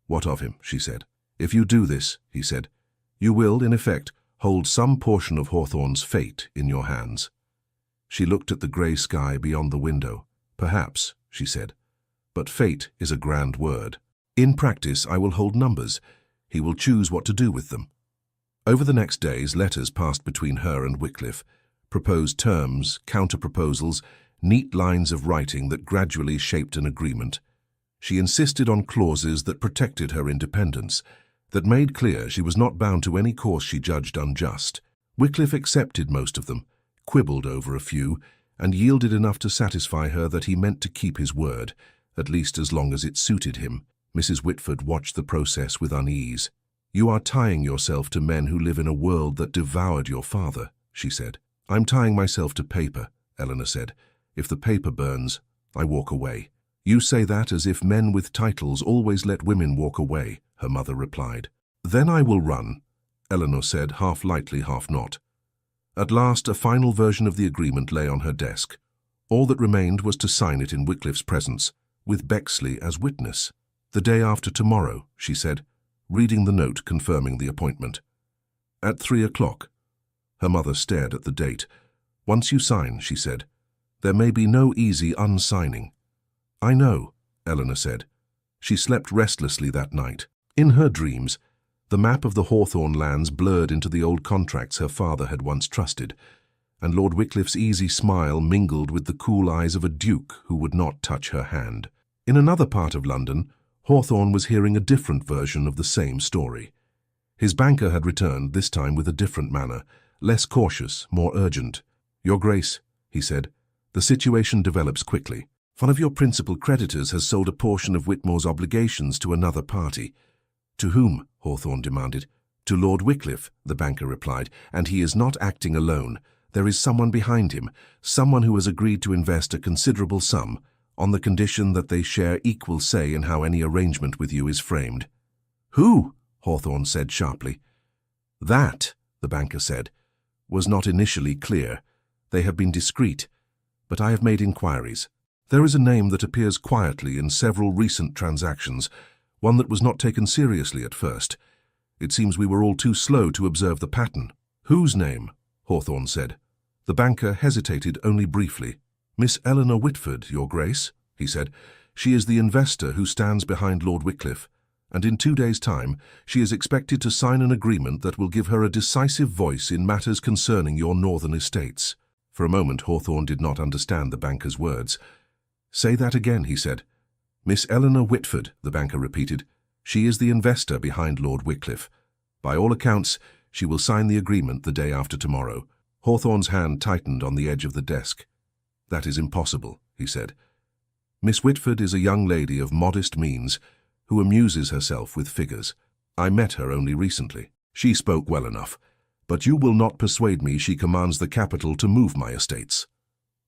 "What of him?" she said. "If you do this," he said, "you will, in effect, hold some portion of Hawthorne's fate in your hands." She looked at the grey sky beyond the window. "Perhaps," she said, "but fate is a grand word. In practice, I will hold numbers. He will choose what to do with them." Over the next days, letters passed between her and Wycliffe, proposed terms, counter-proposals, neat lines of writing that gradually shaped an agreement. She insisted on clauses that protected her independence, that made clear she was not bound to any course she judged unjust. Wycliffe accepted most of them, quibbled over a few, and yielded enough to satisfy her that he meant to keep his word, at least as long as it suited him. Mrs. Whitford watched the process with unease. "You are tying yourself to men who live in a world that devoured your father," she said. "I'm tying myself to paper," Eleanor said. "If the paper burns, I walk away." "You say that as if men with titles always let women walk away," her mother replied. "Then I will run," Eleanor said, half lightly, half not. At last, a final version of the agreement lay on her desk. All that remained was to sign it in Wycliffe's presence, with Bexley as witness. "The day after tomorrow," she said, reading the note confirming the appointment. "At 3 o'clock. Her mother stared at the date. "Once you sign," she said, "there may be no easy unsigning." "I know," Eleanor said. She slept restlessly that night. In her dreams, the map of the Hawthorne lands blurred into the old contracts her father had once trusted, and Lord Wycliffe's easy smile mingled with the cool eyes of a duke who would not touch her hand. In another part of London, Hawthorne was hearing a different version of the same story. His banker had returned, this time with a different manner, less cautious, more urgent. "Your Grace," he said, "the situation develops quickly. One of your principal creditors has sold a portion of Whitmore's obligations to another party." "To whom?" Hawthorne demanded. "To Lord Wycliffe," the banker replied, "and he is not acting alone. There is someone behind him, someone who has agreed to invest a considerable sum, on the condition that they share equal say in how any arrangement with you is framed." "Who?" Hawthorne said sharply. "That," the banker said, "was not initially clear. They have been discreet, but I have made inquiries. There is a name that appears quietly in several recent transactions, one that was not taken seriously at first. It seems we were all too slow to observe the pattern." "Whose name?" Hawthorne said. The banker hesitated only briefly. "Miss Eleanor Whitford, Your Grace," he said. "She is the investor who stands behind Lord Wycliffe, and in 2 days' time she is expected to sign an agreement that will give her a decisive voice in matters concerning your northern estates." For a moment Hawthorne did not understand the banker's words. "Say that again," he said. "Miss Eleanor Whitford," the banker repeated. "She is the investor behind Lord Wycliffe. By all accounts, she will sign the agreement the day after tomorrow." Hawthorne's hand tightened on the edge of the desk. "That is impossible," he said. "Miss Whitford is a young lady of modest means who amuses herself with figures. I met her only recently. She spoke well enough, but you will not persuade me she commands the capital to move my estates."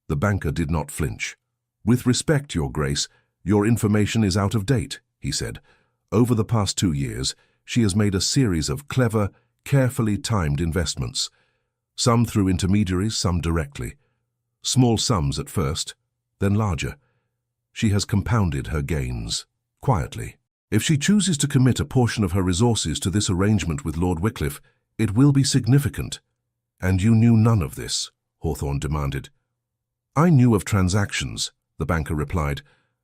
The banker did not flinch. "With respect, Your Grace, your information is out of date," he said. "Over the past 2 years, she has made a series of clever, carefully timed investments, some through intermediaries, some directly. Small sums at first, then larger. She has compounded her gains, quietly. If she chooses to commit a portion of her resources to this arrangement with Lord Wycliffe, it will be significant." "And you knew none of this?" Hawthorne demanded. "I knew of transactions," the banker replied.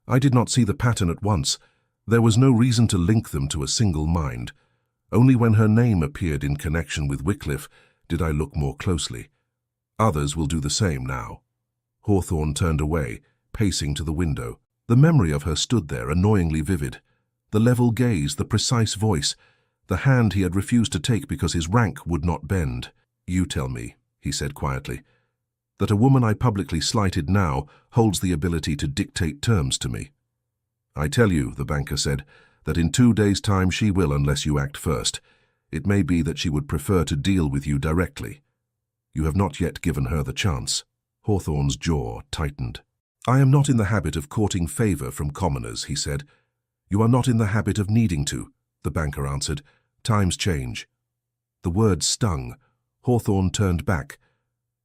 "I did not see the pattern at once. There was no reason to link them to a single mind. Only when her name appeared in connection with Wycliffe did I look more closely. Others will do the same now." Hawthorne turned away, pacing to the window. The memory of her stood there, annoyingly vivid. The level gaze, the precise voice, the hand he had refused to take because his rank would not bend. "You tell me," he said quietly, "that a woman I publicly slighted now holds the ability to dictate terms to me." "I tell you," the banker said, "that in 2 days' time she will unless you act first. It may be that she would prefer to deal with you directly. You have not yet given her the chance." Hawthorne's jaw tightened. "I am not in the habit of courting favor from commoners," he said. "You are not in the habit of needing to," the banker answered. "Times change." The words stung. Hawthorne turned back.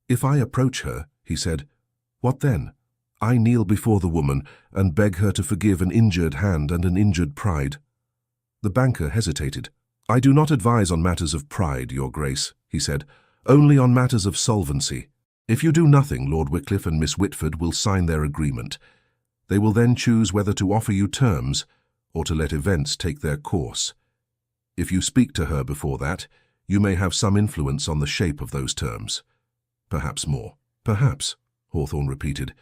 "If I approach her," he said, "what then? I kneel before the woman and beg her to forgive an injured hand and an injured pride." The banker hesitated. "I do not advise on matters of pride, Your Grace," he said, "only on matters of solvency. If you do nothing, Lord Wycliffe and Miss Whitford will sign their agreement. They will then choose whether to offer you terms or to let events take their course. If you speak to her before that, you may have some influence on the shape of those terms. Perhaps more." "Perhaps," Hawthorne repeated.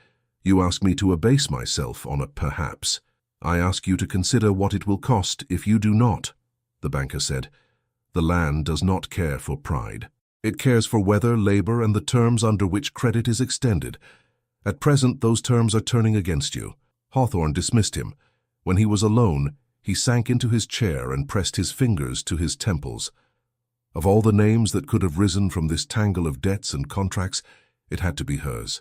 "You ask me to abase myself on a perhaps. I ask you to consider what it will cost if you do not," the banker said. "The land does not care for pride." It cares for weather, labor, and the terms under which credit is extended. At present, those terms are turning against you." Hawthorne dismissed him. When he was alone, he sank into his chair and pressed his fingers to his temples. Of all the names that could have risen from this tangle of debts and contracts, it had to be hers.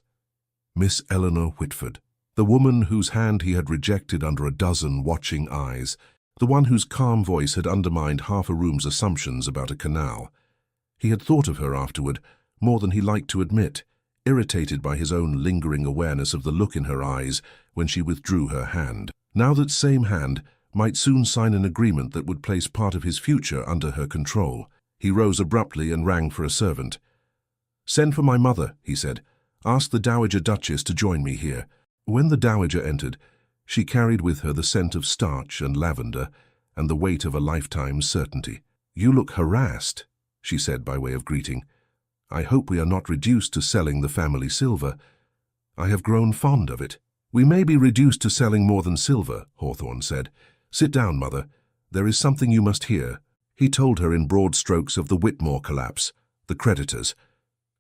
Miss Eleanor Whitford, the woman whose hand he had rejected under a dozen watching eyes, the one whose calm voice had undermined half a room's assumptions about a canal. He had thought of her afterward more than he liked to admit, irritated by his own lingering awareness of the look in her eyes when she withdrew her hand. Now that same hand might soon sign an agreement that would place part of his future under her control. He rose abruptly and rang for a servant. "Send for my mother," he said. "Ask the Dowager Duchess to join me here." When the Dowager entered, she carried with her the scent of starch and lavender and the weight of a lifetime's certainty. "You look harassed," she said by way of greeting. "I hope we are not reduced to selling the family silver. I have grown fond of it." "We may be reduced to selling more than silver," Hawthorne said. "Sit down, mother. There is something you must hear." He told her in broad strokes of the Whitmore collapse, the creditors,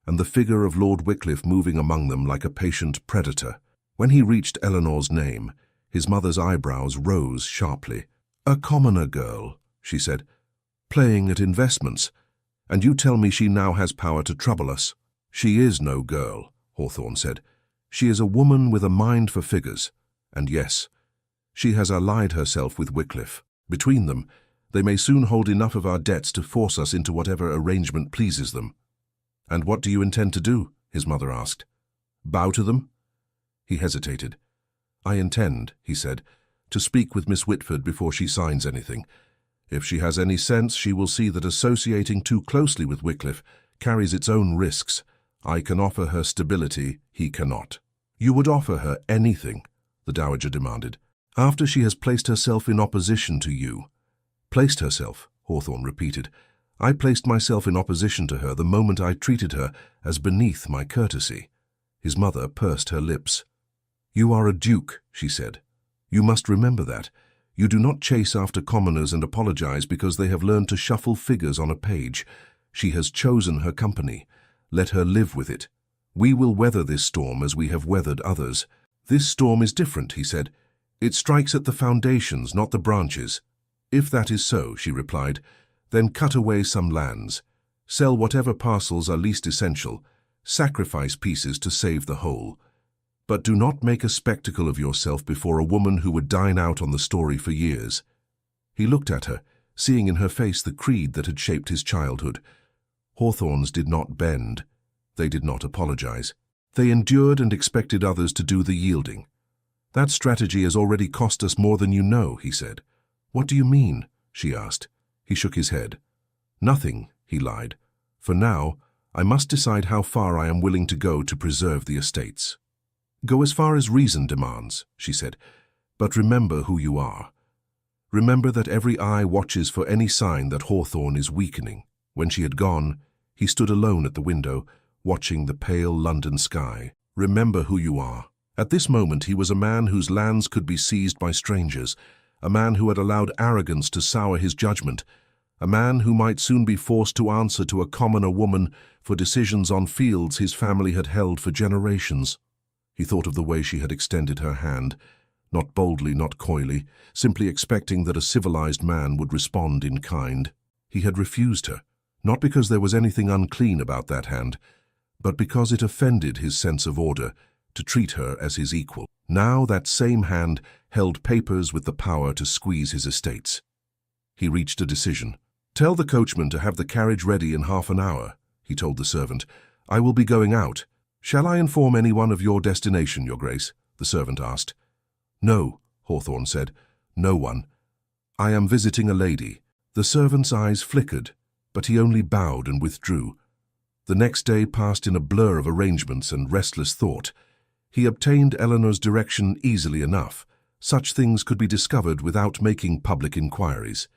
and the figure of Lord Wycliffe moving among them like a patient predator. When he reached Eleanor's name, his mother's eyebrows rose sharply. "A commoner girl," she said, "playing at investments, and you tell me she now has power to trouble us." "She is no girl," Hawthorne said. "She is a woman with a mind for figures, and yes, she has allied herself with Wycliffe. Between them, they may soon hold enough of our debts to force us into whatever arrangement pleases them." "And what do you intend to do?" his mother asked. "Bow to them?" He hesitated. "I intend," he said, "to speak with Miss Whitford before she signs anything. If she has any sense, she will see that associating too closely with Wycliffe carries its own risks. I can offer her stability, he cannot." "You would offer her anything?" the Dowager demanded. "After she has placed herself in opposition to you." "Placed herself," Hawthorne repeated. "I placed myself in opposition to her the moment I treated her as beneath my courtesy." His mother pursed her lips. "You are a duke," she said. "You must remember that. You do not chase after commoners and apologize because they have learned to shuffle figures on a page. She has chosen her company. Let her live with it. We will weather this storm as we have weathered others." "This storm is different," he said. "It strikes at the foundations, not the branches." "If that is so," she replied, "then cut away some lands. Sell whatever parcels are least essential. Sacrifice pieces to save the whole. But do not make a spectacle of yourself before a woman who would dine out on the story for years." He looked at her, seeing in her face the creed that had shaped his childhood. Hawthorne's did not bend. They did not apologize. They endured and expected others to do the yielding. "That strategy has already cost us more than you know," he said. "What do you mean?" she asked. He shook his head. "Nothing," he lied. "For now, I must decide how far I am willing to go to preserve the estates." "Go as far as reason demands," she said. "But remember who you are. Remember that every eye watches for any sign that Hawthorne is weakening." When she had gone, he stood alone at the window, watching the pale London sky. "Remember who you are." At this moment he was a man whose lands could be seized by strangers, a man who had allowed arrogance to sour his judgment, a man who might soon be forced to answer to a commoner woman for decisions on fields his family had held for generations. He thought of the way she had extended her hand, not boldly, not coyly, simply expecting that a civilized man would respond in kind. He had refused her, not because there was anything unclean about that hand, but because it offended his sense of order to treat her as his equal. Now that same hand held papers with the power to squeeze his estates. He reached a decision. "Tell the coachman to have the carriage ready in half an hour," he told the servant. "I will be going out." "Shall I inform anyone of your destination, Your Grace?" the servant asked. "No," Hawthorne said. "No one. I am visiting a lady." The servant's eyes flickered, but he only bowed and withdrew. The next day passed in a blur of arrangements and restless thought. He obtained Eleanor's direction easily enough. Such things could be discovered without making public inquiries.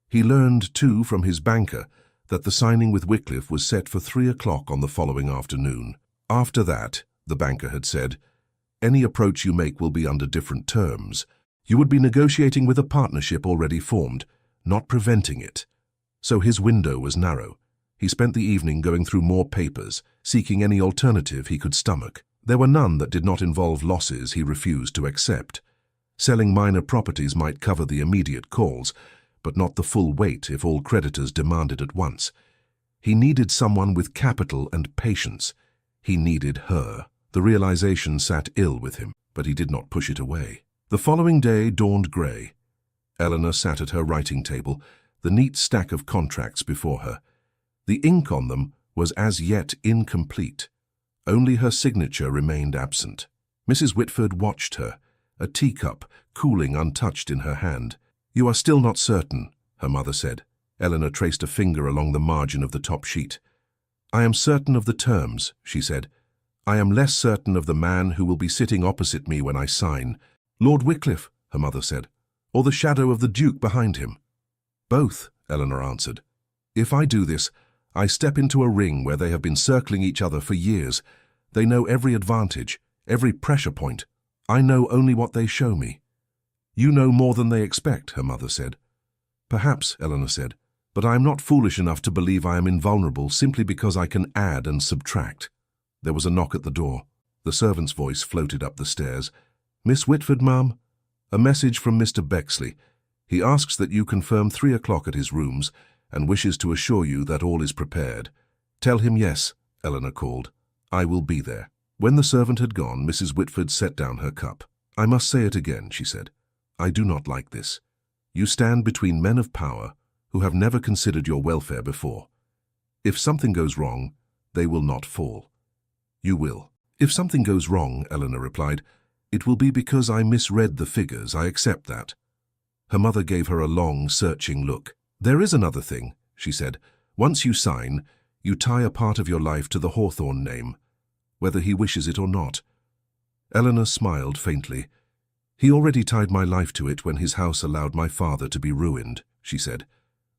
He learned, too, from his banker that the signing with Wycliffe was set for 3 o'clock on the following afternoon. "After that," the banker had said, "any approach you make will be under different terms. You would be negotiating with a partnership already formed, not preventing it." So his window was narrow. He spent the evening going through more papers, seeking any alternative he could stomach. There were none that did not involve losses he refused to accept. Selling minor properties might cover the immediate calls, but not the full weight if all creditors demanded at once. He needed someone with capital and patience. He needed her. The realization sat ill with him, but he did not push it away. The following day dawned grey. Eleanor sat at her writing table, the neat stack of contracts before her. The ink on them was as yet incomplete. Only her signature remained absent. Mrs. Whitford watched her, a teacup cooling untouched in her hand. "You are still not certain," her mother said. Eleanor traced a finger along the margin of the top sheet. "I am certain of the terms," she said. "I am less certain of the man who will be sitting opposite me when I sign." "Lord Wycliffe," her mother said, "or the shadow of the Duke behind him?" "Both," Eleanor answered. "If I do this, I step into a ring where they have been circling each other for years. They know every advantage, every pressure point. I know only what they show me." "You know more than they expect," her mother said. "Perhaps," Eleanor said, "but I am not foolish enough to believe I am invulnerable simply because I can add and subtract." There was a knock at the door. The servant's voice floated up the stairs. "Miss Whitford, ma'am? A message from Mr. Bexley. He asks that you confirm 3 o'clock at his rooms and wishes to assure you that all is prepared." "Tell him yes," Eleanor called. "I will be there." When the servant had gone, Mrs. Whitford set down her cup. "I must say it again," she said. "I do not like this. You stand between men of power who have never considered your welfare before. If something goes wrong, they will not fall. You will." "If something goes wrong," Eleanor replied, "it will be because I misread the figures. I accept that." Her mother gave her a long, searching look. "There is another thing," she said. "Once you sign, you tie a part of your life to the Hawthorne name, whether he wishes it or not." Eleanor smiled faintly. "He already tied my life to it when his house allowed my father to be ruined," she said.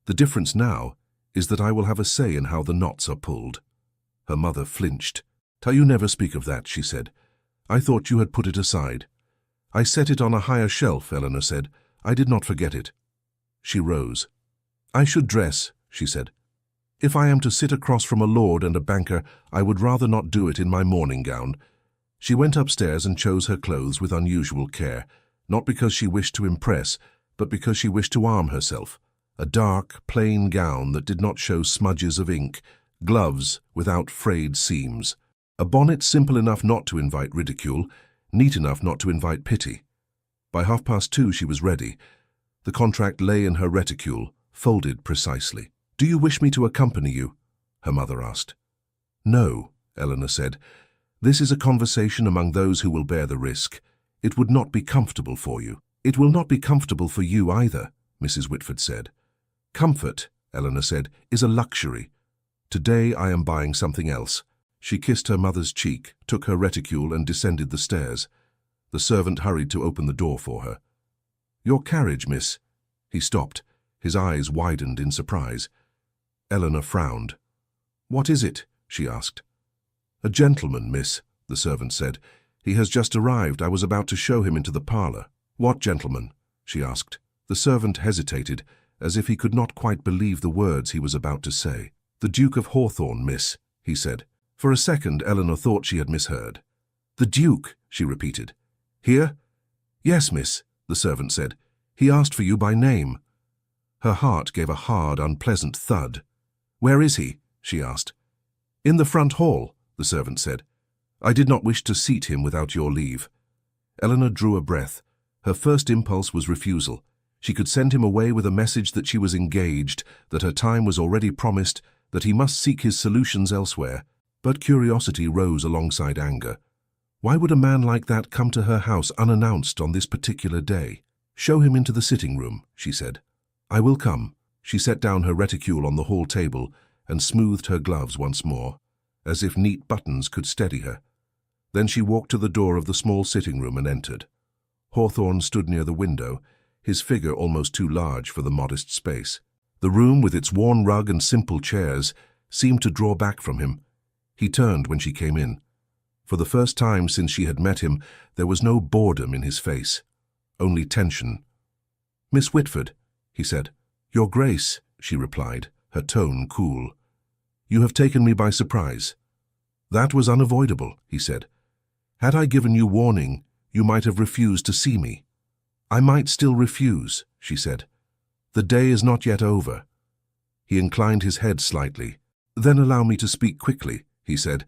"The difference now is that I will have a say in how the knots are pulled." Her mother flinched. "You never speak of that," she said. "I thought you had put it aside." "I set it on a higher shelf," Eleanor said. "I did not forget it." She rose. "I should dress," she said. "If I am to sit across from a lord and a banker, I would rather not do it in my morning gown." She went upstairs and chose her clothes with unusual care, not because she wished to impress, but because she wished to arm herself. A dark, plain gown that did not show smudges of ink, gloves without frayed seams, a bonnet simple enough not to invite ridicule, neat enough not to invite pity. By 2:30 she was ready. The contract lay in her reticule, folded precisely. "Do you wish me to accompany you?" her mother asked. "No," Eleanor said. "This is a conversation among those who will bear the risk. It would not be comfortable for you." "It will not be comfortable for you either," Mrs. Whitford said. "Comfort," Eleanor said, "is a luxury. Today I am buying something else." She kissed her mother's cheek, took her reticule and descended the stairs. The servant hurried to open the door for her. "Your carriage, miss." He stopped. His eyes widened in surprise. Eleanor frowned. "What is it?" she asked. "A gentleman, miss," the servant said. "He has just arrived. I was about to show him into the parlour." "What gentleman?" she asked. The servant hesitated, as if he could not quite believe the words he was about to say. "The Duke of Hawthorne, miss," he said. For a second, Eleanor thought she had misheard. "The Duke," she repeated. "Here?" "Yes, miss," the servant said. "He asked for you by name." Her heart gave a hard, unpleasant thud. "Where is he?" she asked. "In the front hall," the servant said. "I did not wish to seat him without your leave." Eleanor drew a breath. Her first impulse was refusal. She could send him away with a message that she was engaged, that her time was already promised, that he must seek his solutions elsewhere. But curiosity rose alongside anger. Why would a man like that come to her house unannounced on this particular day? "Show him into the sitting room," she said. "I will come." She set down her reticule on the hall table and smoothed her gloves once more, as if neat buttons could steady her. Then she walked to the door of the small sitting room and entered. Hawthorne stood near the window, his figure almost too large for the modest space. The room, with its worn rug and simple chairs, seemed to draw back from him. He turned when she came in. For the first time since she had met him, there was no boredom in his face, only tension. "Miss Whitford," he said. "Your Grace," she replied, her tone cool. You have taken me by surprise. That was unavoidable, he said. Had I given you warning, you might have refused to see me. I might still refuse, she said. The day is not yet over. He inclined his head slightly. Then allow me to speak quickly, he said.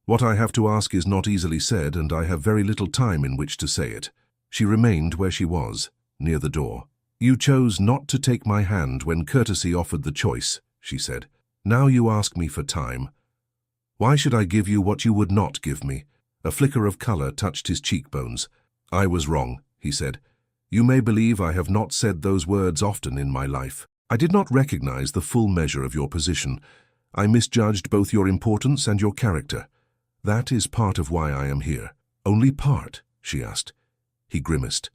What I have to ask is not easily said, and I have very little time in which to say it. She remained where she was, near the door. You chose not to take my hand when courtesy offered the choice, she said. Now you ask me for time. Why should I give you what you would not give me? A flicker of color touched his cheekbones. I was wrong, he said. You may believe I have not said those words often in my life. I did not recognize the full measure of your position. I misjudged both your importance and your character. That is part of why I am here. Only part, she asked. He grimaced.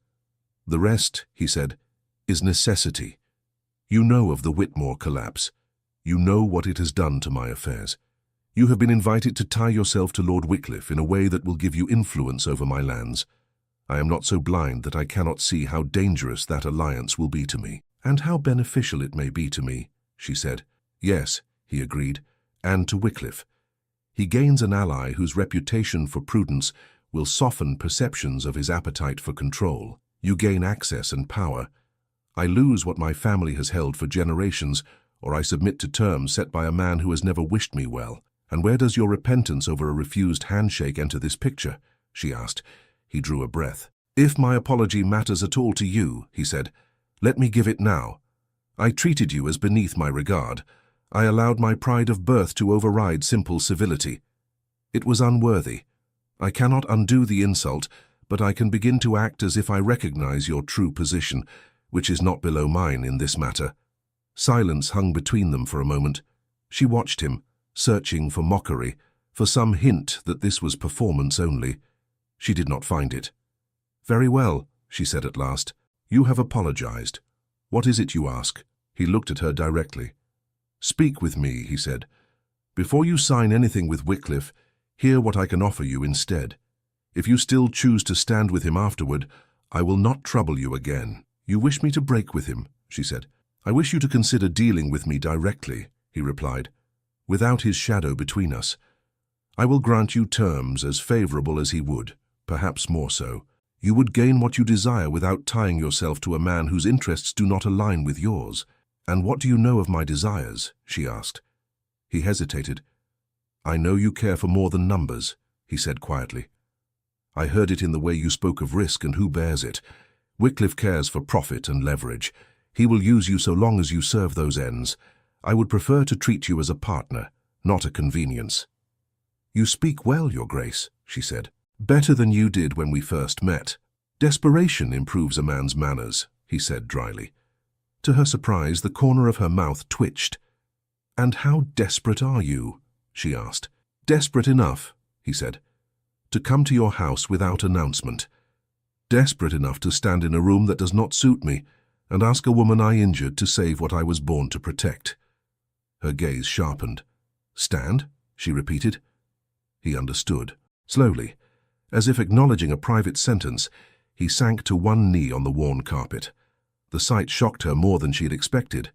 The rest, he said, is necessity. You know of the Whitmore collapse. You know what it has done to my affairs. You have been invited to tie yourself to Lord Wycliffe in a way that will give you influence over my lands. I am not so blind that I cannot see how dangerous that alliance will be to me, and how beneficial it may be to me, she said. Yes, he agreed, and to Wycliffe. He gains an ally whose reputation for prudence will soften perceptions of his appetite for control. You gain access and power. I lose what my family has held for generations, or I submit to terms set by a man who has never wished me well. And where does your repentance over a refused handshake enter this picture? She asked. He drew a breath. If my apology matters at all to you, he said, let me give it now. I treated you as beneath my regard. I allowed my pride of birth to override simple civility. It was unworthy. I cannot undo the insult, but I can begin to act as if I recognize your true position, which is not below mine in this matter. Silence hung between them for a moment. She watched him, searching for mockery, for some hint that this was performance only. She did not find it. Very well, she said at last. You have apologized. What is it you ask? He looked at her directly. Speak with me, he said. Before you sign anything with Wycliffe, hear what I can offer you instead. If you still choose to stand with him afterward, I will not trouble you again. You wish me to break with him, she said. I wish you to consider dealing with me directly, he replied, without his shadow between us. I will grant you terms as favorable as he would, perhaps more so. You would gain what you desire without tying yourself to a man whose interests do not align with yours. And what do you know of my desires? She asked. He hesitated. I know you care for more than numbers, he said quietly. I heard it in the way you spoke of risk and who bears it. Wycliffe cares for profit and leverage. He will use you so long as you serve those ends. I would prefer to treat you as a partner, not a convenience. You speak well, Your Grace, she said. Better than you did when we first met. Desperation improves a man's manners, he said dryly. To her surprise, the corner of her mouth twitched. And how desperate are you? She asked. Desperate enough, he said, to come to your house without announcement. Desperate enough to stand in a room that does not suit me and ask a woman I injured to save what I was born to protect. Her gaze sharpened. Stand? She repeated. He understood. Slowly, as if acknowledging a private sentence, he sank to one knee on the worn carpet. The sight shocked her more than she had expected.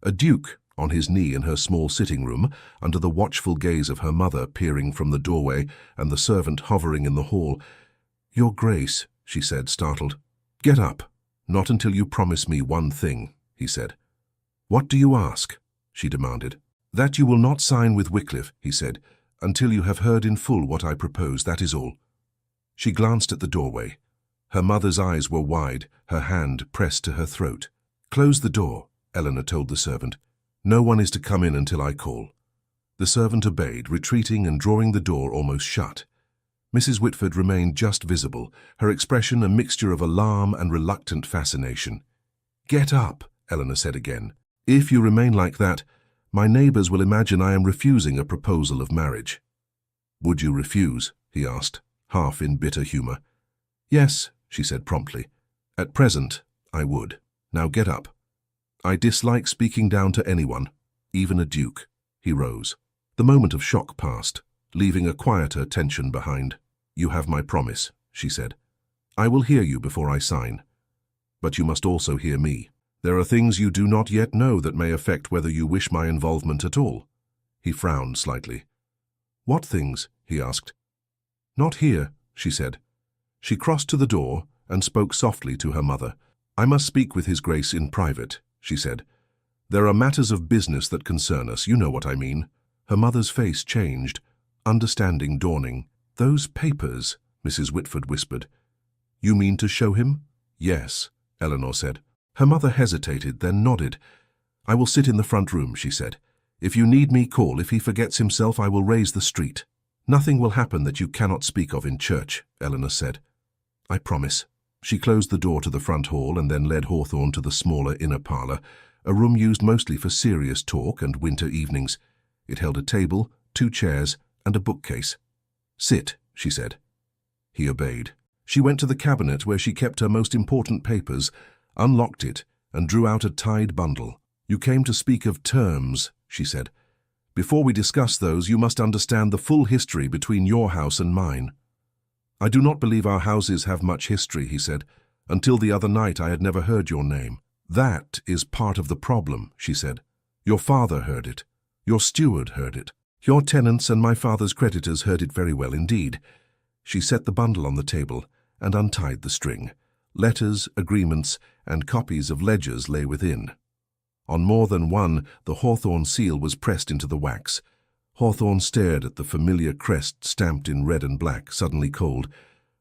A duke on his knee in her small sitting room, under the watchful gaze of her mother peering from the doorway and the servant hovering in the hall. Your Grace, she said, startled. Get up. Not until you promise me one thing, he said. What do you ask? She demanded. That you will not sign with Wycliffe, he said, until you have heard in full what I propose, that is all. She glanced at the doorway. Her mother's eyes were wide, her hand pressed to her throat. Close the door, Eleanor told the servant. No one is to come in until I call. The servant obeyed, retreating and drawing the door almost shut. Mrs. Whitford remained just visible, her expression a mixture of alarm and reluctant fascination. Get up, Eleanor said again. If you remain like that, my neighbors will imagine I am refusing a proposal of marriage. Would you refuse? He asked, half in bitter humor. Yes, she said promptly. At present, I would. Now get up. I dislike speaking down to anyone, even a duke. He rose. The moment of shock passed, leaving a quieter tension behind. You have my promise, she said. I will hear you before I sign. But you must also hear me. There are things you do not yet know that may affect whether you wish my involvement at all. He frowned slightly. "What things?" he asked. "Not here," she said. She crossed to the door and spoke softly to her mother. "I must speak with His Grace in private," she said. "There are matters of business that concern us, you know what I mean." Her mother's face changed, understanding dawning. "Those papers," Mrs. Whitford whispered. "You mean to show him?" "Yes," Eleanor said. Her mother hesitated, then nodded. "I will sit in the front room," she said. "If you need me, call. If he forgets himself, I will raise the street." "Nothing will happen that you cannot speak of in church," Eleanor said. "I promise." She closed the door to the front hall and then led Hawthorne to the smaller inner parlour, a room used mostly for serious talk and winter evenings. It held a table, 2 chairs, and a bookcase. "Sit," she said. He obeyed. She went to the cabinet where she kept her most important papers, unlocked it, and drew out a tied bundle. "You came to speak of terms," she said. "Before we discuss those, you must understand the full history between your house and mine." "I do not believe our houses have much history," he said. "Until the other night I had never heard your name." "That is part of the problem," she said. "Your father heard it. Your steward heard it. Your tenants and my father's creditors heard it very well indeed." She set the bundle on the table and untied the string. Letters, agreements, and copies of ledgers lay within. On more than one, the Hawthorne seal was pressed into the wax. Hawthorne stared at the familiar crest stamped in red and black, suddenly cold.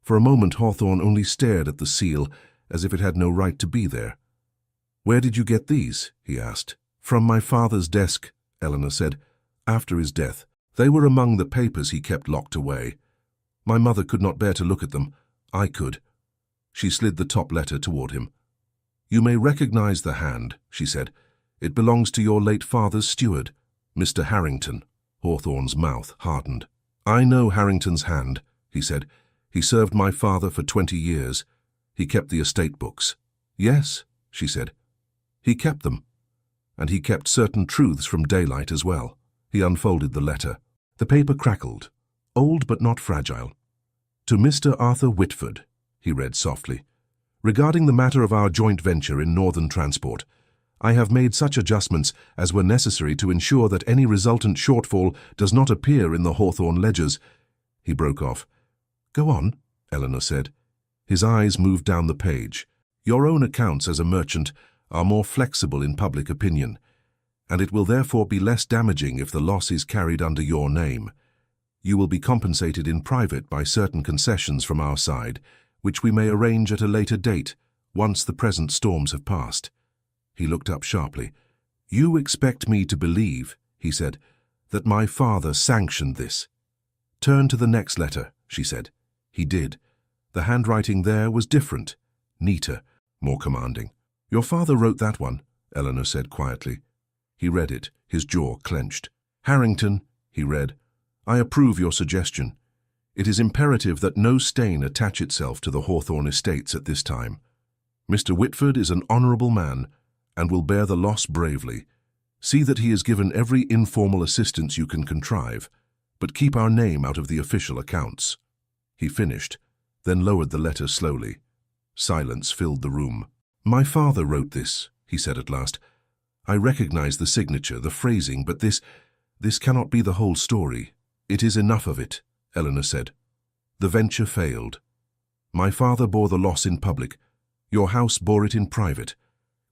For a moment Hawthorne only stared at the seal, as if it had no right to be there. "Where did you get these?" he asked. "From my father's desk," Eleanor said. "After his death. They were among the papers he kept locked away. My mother could not bear to look at them. I could." She slid the top letter toward him. "You may recognize the hand," she said. "It belongs to your late father's steward, Mr. Harrington." Hawthorne's mouth hardened. "I know Harrington's hand," he said. "He served my father for 20 years. He kept the estate books." "Yes," she said. "He kept them. And he kept certain truths from daylight as well." He unfolded the letter. The paper crackled, old but not fragile. "To Mr. Arthur Whitford," he read softly. "Regarding the matter of our joint venture in Northern Transport, I have made such adjustments as were necessary to ensure that any resultant shortfall does not appear in the Hawthorne ledgers." He broke off. "Go on," Eleanor said. His eyes moved down the page. "Your own accounts as a merchant are more flexible in public opinion, and it will therefore be less damaging if the loss is carried under your name. You will be compensated in private by certain concessions from our side, which we may arrange at a later date, once the present storms have passed." He looked up sharply. "You expect me to believe," he said, "that my father sanctioned this?" "Turn to the next letter," she said. He did. The handwriting there was different, neater, more commanding. "Your father wrote that one," Eleanor said quietly. He read it, his jaw clenched. "Harrington," he read, "I approve your suggestion. It is imperative that no stain attach itself to the Hawthorne estates at this time. Mr. Whitford is an honourable man and will bear the loss bravely. See that he is given every informal assistance you can contrive, but keep our name out of the official accounts." He finished, then lowered the letter slowly. Silence filled the room. "My father wrote this," he said at last. "I recognize the signature, the phrasing, but this cannot be the whole story." "It is enough of it," Eleanor said. "The venture failed. My father bore the loss in public. Your house bore it in private.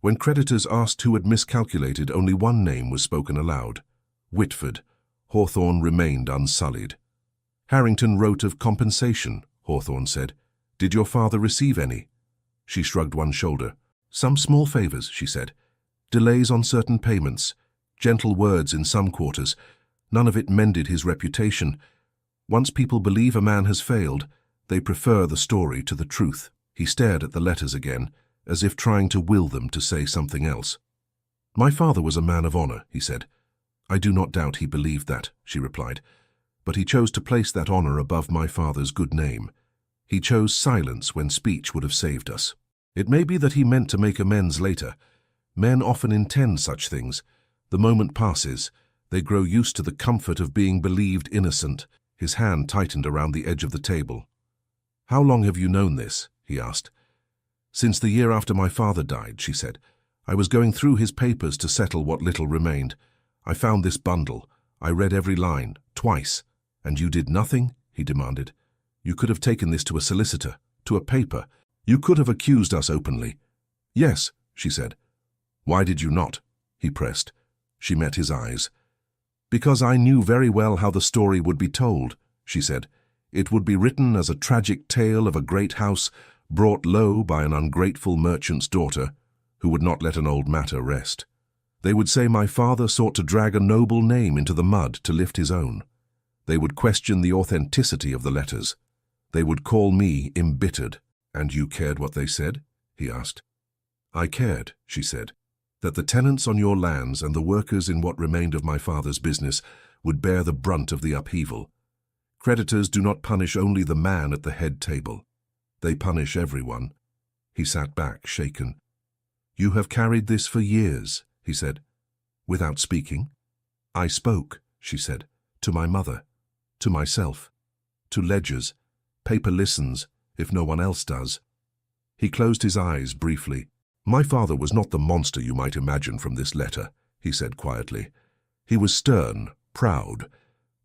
When creditors asked who had miscalculated, only one name was spoken aloud. Whitford. Hawthorne remained unsullied." "Harrington wrote of compensation," Hawthorne said. "Did your father receive any?" She shrugged one shoulder. "Some small favors," she said. "Delays on certain payments, gentle words in some quarters. None of it mended his reputation. Once people believe a man has failed, they prefer the story to the truth." He stared at the letters again, as if trying to will them to say something else. "My father was a man of honor," he said. "I do not doubt he believed that," she replied. "But he chose to place that honor above my father's good name. He chose silence when speech would have saved us. It may be that he meant to make amends later. Men often intend such things. The moment passes. They grow used to the comfort of being believed innocent." His hand tightened around the edge of the table. "How long have you known this?" he asked. "Since the year after my father died," she said. "I was going through his papers to settle what little remained. I found this bundle. I read every line, twice. And you did nothing? He demanded. You could have taken this to a solicitor, to a paper. You could have accused us openly. Yes, she said. Why did you not? He pressed. She met his eyes. Because I knew very well how the story would be told, she said. It would be written as a tragic tale of a great house brought low by an ungrateful merchant's daughter who would not let an old matter rest. They would say my father sought to drag a noble name into the mud to lift his own. They would question the authenticity of the letters. They would call me embittered. And you cared what they said? He asked. I cared, she said, that the tenants on your lands and the workers in what remained of my father's business would bear the brunt of the upheaval. Creditors do not punish only the man at the head table. They punish everyone. He sat back, shaken. You have carried this for years, he said. Without speaking? I spoke, she said, to my mother, to myself, to ledgers. Paper listens, if no one else does. He closed his eyes briefly. My father was not the monster you might imagine from this letter, he said quietly. He was stern, proud,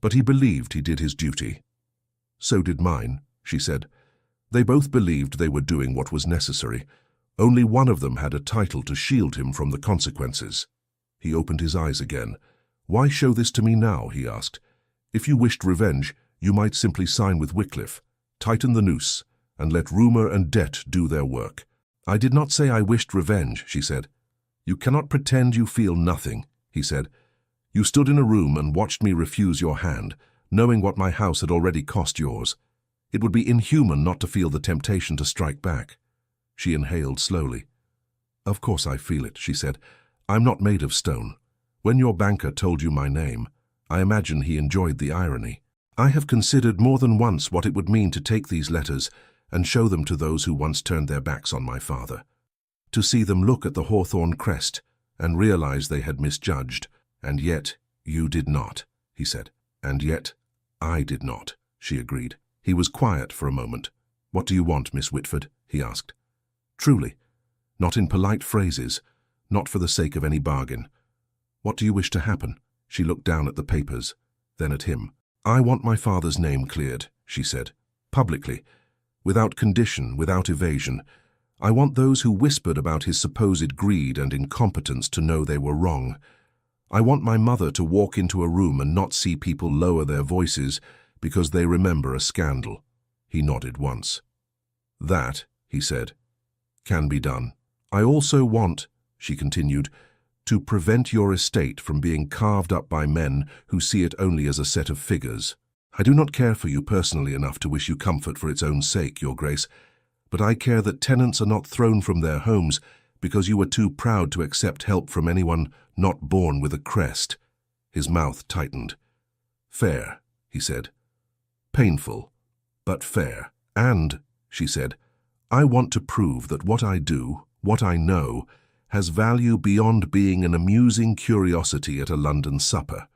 but he believed he did his duty. So did mine, she said. They both believed they were doing what was necessary. Only one of them had a title to shield him from the consequences. He opened his eyes again. Why show this to me now, he asked. If you wished revenge, you might simply sign with Wycliffe, tighten the noose, and let rumor and debt do their work. I did not say I wished revenge, she said. You cannot pretend you feel nothing, he said. You stood in a room and watched me refuse your hand, knowing what my house had already cost yours. It would be inhuman not to feel the temptation to strike back. She inhaled slowly. Of course I feel it, she said. I'm not made of stone. When your banker told you my name, I imagine he enjoyed the irony. I have considered more than once what it would mean to take these letters and show them to those who once turned their backs on my father. To see them look at the hawthorn crest and realize they had misjudged. And yet you did not, he said. And yet I did not, she agreed. He was quiet for a moment. What do you want, Miss Whitford? He asked. Truly, not in polite phrases, not for the sake of any bargain. What do you wish to happen? She looked down at the papers, then at him. I want my father's name cleared, she said, publicly, without condition, without evasion. I want those who whispered about his supposed greed and incompetence to know they were wrong. I want my mother to walk into a room and not see people lower their voices because they remember a scandal. He nodded once. That, he said, can be done. I also want, she continued, to prevent your estate from being carved up by men who see it only as a set of figures. I do not care for you personally enough to wish you comfort for its own sake, Your Grace, but I care that tenants are not thrown from their homes because you were too proud to accept help from anyone not born with a crest. His mouth tightened. Fair, he said. Painful, but fair. And, she said, I want to prove that what I do, what I know, has value beyond being an amusing curiosity at a London supper.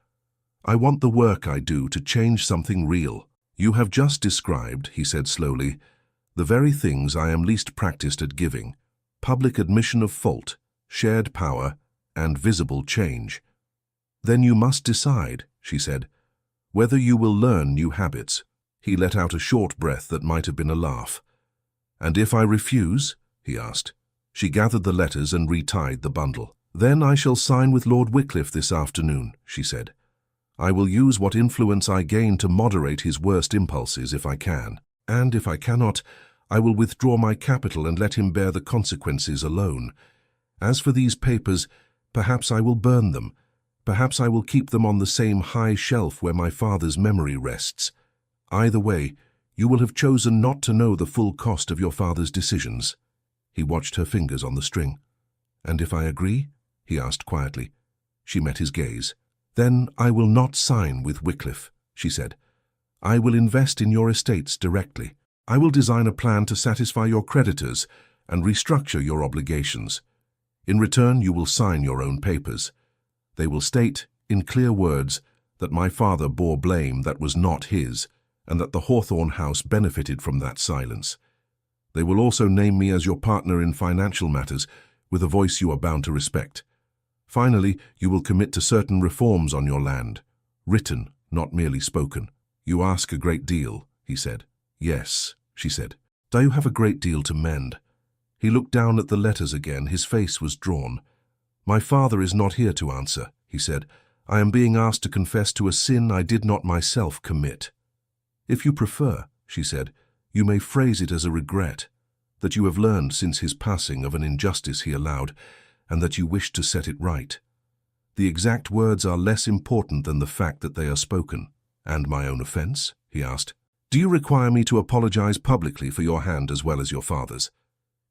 I want the work I do to change something real. You have just described, he said slowly, the very things I am least practiced at giving: public admission of fault, shared power, and visible change. Then you must decide, she said, whether you will learn new habits. He let out a short breath that might have been a laugh. And if I refuse? He asked. She gathered the letters and retied the bundle. Then I shall sign with Lord Wycliffe this afternoon, she said. I will use what influence I gain to moderate his worst impulses if I can. And if I cannot, I will withdraw my capital and let him bear the consequences alone. As for these papers, perhaps I will burn them. Perhaps I will keep them on the same high shelf where my father's memory rests. Either way, you will have chosen not to know the full cost of your father's decisions. He watched her fingers on the string. And if I agree? He asked quietly. She met his gaze. Then I will not sign with Wycliffe, she said. I will invest in your estates directly. I will design a plan to satisfy your creditors and restructure your obligations. In return, you will sign your own papers. They will state, in clear words, that my father bore blame that was not his, and that the Hawthorn house benefited from that silence. They will also name me as your partner in financial matters, with a voice you are bound to respect. Finally, you will commit to certain reforms on your land. Written, not merely spoken. You ask a great deal, he said. Yes, she said. Do you have a great deal to mend? He looked down at the letters again. His face was drawn. My father is not here to answer, he said. I am being asked to confess to a sin I did not myself commit. If you prefer, she said, you may phrase it as a regret, that you have learned since his passing of an injustice he allowed, and that you wish to set it right. The exact words are less important than the fact that they are spoken. And my own offense? He asked. Do you require me to apologize publicly for your hand as well as your father's?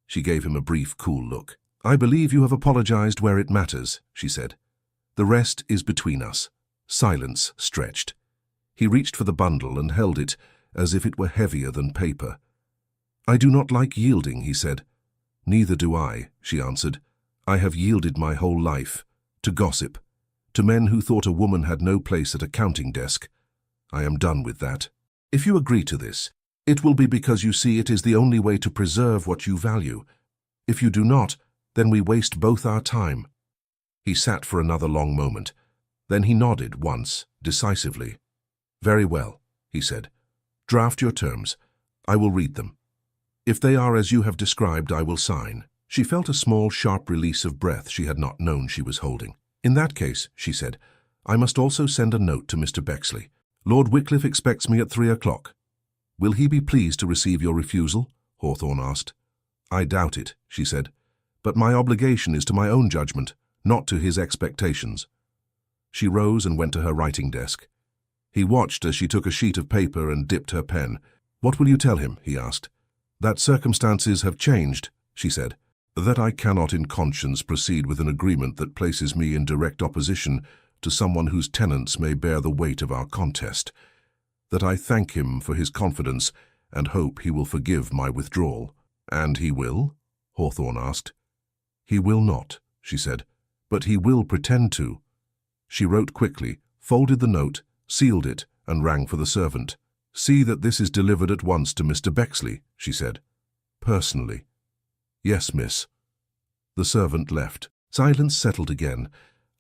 She gave him a brief, cool look. I believe you have apologized where it matters, she said. The rest is between us. Silence stretched. He reached for the bundle and held it as if it were heavier than paper. I do not like yielding, he said. Neither do I, she answered. I have yielded my whole life. To gossip. To men who thought a woman had no place at a counting desk. I am done with that. If you agree to this, it will be because you see it is the only way to preserve what you value. If you do not, then we waste both our time. He sat for another long moment. Then he nodded once, decisively. Very well, he said. Draft your terms. I will read them. If they are as you have described, I will sign. She felt a small, sharp release of breath she had not known she was holding. In that case, she said, I must also send a note to Mr. Bexley. Lord Wycliffe expects me at 3 o'clock. Will he be pleased to receive your refusal? Hawthorne asked. I doubt it, she said, but my obligation is to my own judgment, not to his expectations. She rose and went to her writing desk. He watched as she took a sheet of paper and dipped her pen. What will you tell him? He asked. That circumstances have changed, she said. That I cannot in conscience proceed with an agreement that places me in direct opposition to someone whose tenets may bear the weight of our contest. That I thank him for his confidence and hope he will forgive my withdrawal. And he will? Hawthorne asked. He will not, she said, but he will pretend to. She wrote quickly, folded the note, sealed it, and rang for the servant. See that this is delivered at once to Mr. Bexley, she said. Personally. Yes, miss. The servant left. Silence settled again,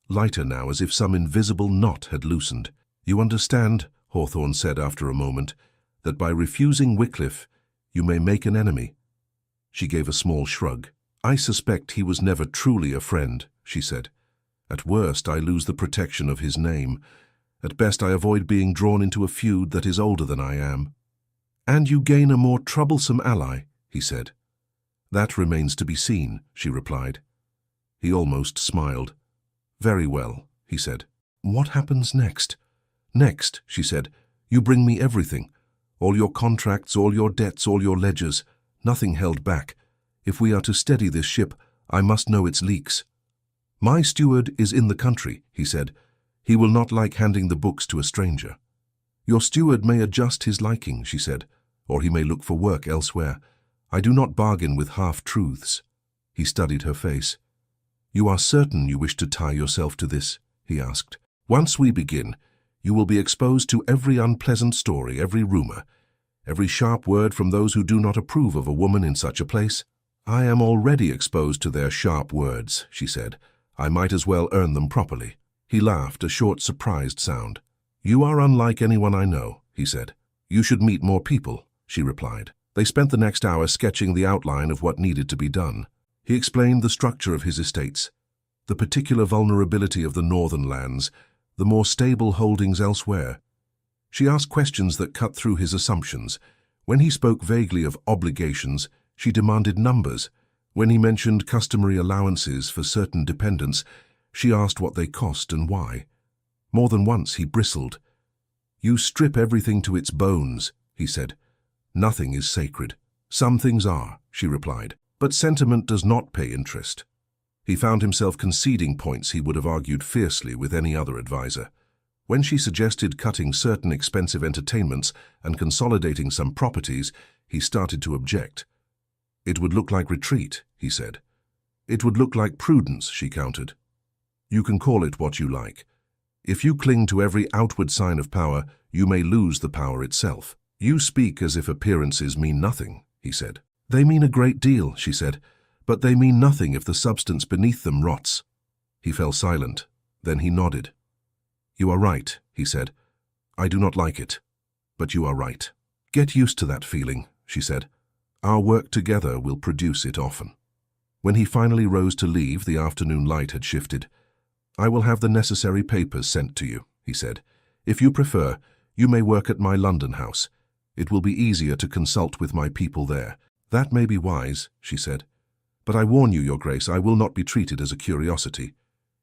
lighter now as if some invisible knot had loosened. You understand, Hawthorne said after a moment, that by refusing Wycliffe, you may make an enemy. She gave a small shrug. I suspect he was never truly a friend, she said. At worst, I lose the protection of his name. At best, I avoid being drawn into a feud that is older than I am. And you gain a more troublesome ally, he said. That remains to be seen, she replied. He almost smiled. Very well, he said. What happens next? Next, she said, you bring me everything. All your contracts, all your debts, all your ledgers. Nothing held back. If we are to steady this ship, I must know its leaks. My steward is in the country, he said. He will not like handing the books to a stranger. Your steward may adjust his liking, she said, or he may look for work elsewhere. I do not bargain with half-truths. He studied her face. You are certain you wish to tie yourself to this? He asked. Once we begin, you will be exposed to every unpleasant story, every rumor, every sharp word from those who do not approve of a woman in such a place. I am already exposed to their sharp words, she said. I might as well earn them properly. He laughed, a short, surprised sound. You are unlike anyone I know, he said. You should meet more people, she replied. They spent the next hour sketching the outline of what needed to be done. He explained the structure of his estates, the particular vulnerability of the northern lands, the more stable holdings elsewhere. She asked questions that cut through his assumptions. When he spoke vaguely of obligations, she demanded numbers. When he mentioned customary allowances for certain dependents, she asked what they cost and why. More than once he bristled. You strip everything to its bones, he said. Nothing is sacred. Some things are, she replied, but sentiment does not pay interest. He found himself conceding points he would have argued fiercely with any other advisor. When she suggested cutting certain expensive entertainments and consolidating some properties, he started to object. It would look like retreat, he said. It would look like prudence, she countered. You can call it what you like. If you cling to every outward sign of power, you may lose the power itself. You speak as if appearances mean nothing, he said. They mean a great deal, she said, but they mean nothing if the substance beneath them rots. He fell silent. Then he nodded. You are right, he he said. I do not like it, but you are right. Get used to that feeling, she said. Our work together will produce it often. When he finally rose to leave, the afternoon light had shifted. I will have the necessary papers sent to you, he said. If you prefer, you may work at my London house. It will be easier to consult with my people there. That may be wise, she said. But I warn you, Your Grace, I will not be treated as a curiosity.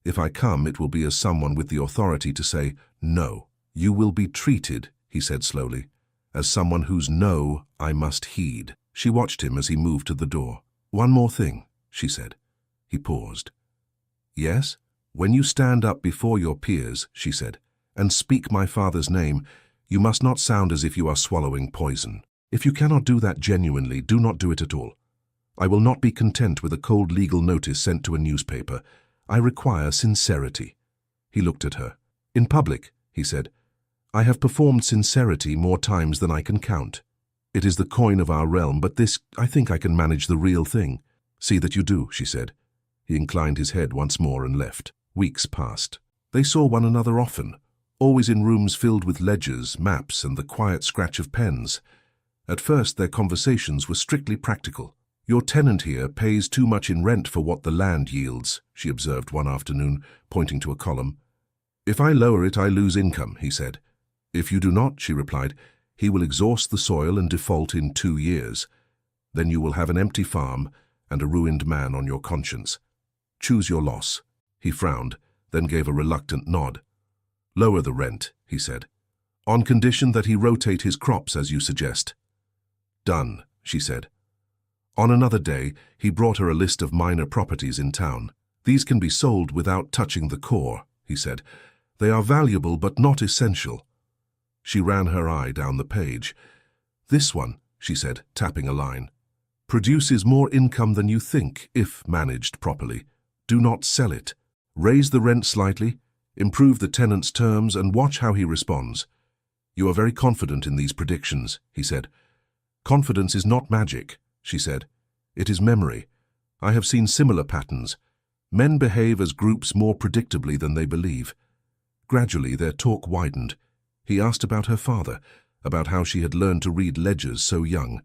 If I come, it will be as someone with the authority to say no. You will be treated, he said slowly, as someone whose no I must heed. She watched him as he moved to the door. One more thing, she said. He paused. Yes? When you stand up before your peers, she said, and speak my father's name, you must not sound as if you are swallowing poison. If you cannot do that genuinely, do not do it at all. I will not be content with a cold legal notice sent to a newspaper. I require sincerity. He looked at her. In public, he said, I have performed sincerity more times than I can count. It is the coin of our realm, but this, I think I can manage the real thing. See that you do, she said. He inclined his head once more and left. Weeks passed. They saw one another often, always in rooms filled with ledgers, maps, and the quiet scratch of pens. At first, their conversations were strictly practical. Your tenant here pays too much in rent for what the land yields, she observed one afternoon, pointing to a column. If I lower it, I lose income, he said. If you do not, she replied, he will exhaust the soil and default in 2 years. Then you will have an empty farm and a ruined man on your conscience. Choose your loss. He frowned, then gave a reluctant nod. Lower the rent, he said, on condition that he rotate his crops as you suggest. Done, she said. On another day, he brought her a list of minor properties in town. These can be sold without touching the core, he said. They are valuable but not essential. She ran her eye down the page. This one, she said, tapping a line, produces more income than you think if managed properly. Do not sell it. Raise the rent slightly, improve the tenant's terms, and watch how he responds. You are very confident in these predictions, he said. Confidence is not magic, she said. It is memory. I have seen similar patterns. Men behave as groups more predictably than they believe. Gradually, their talk widened. He asked about her father, about how she had learned to read ledgers so young.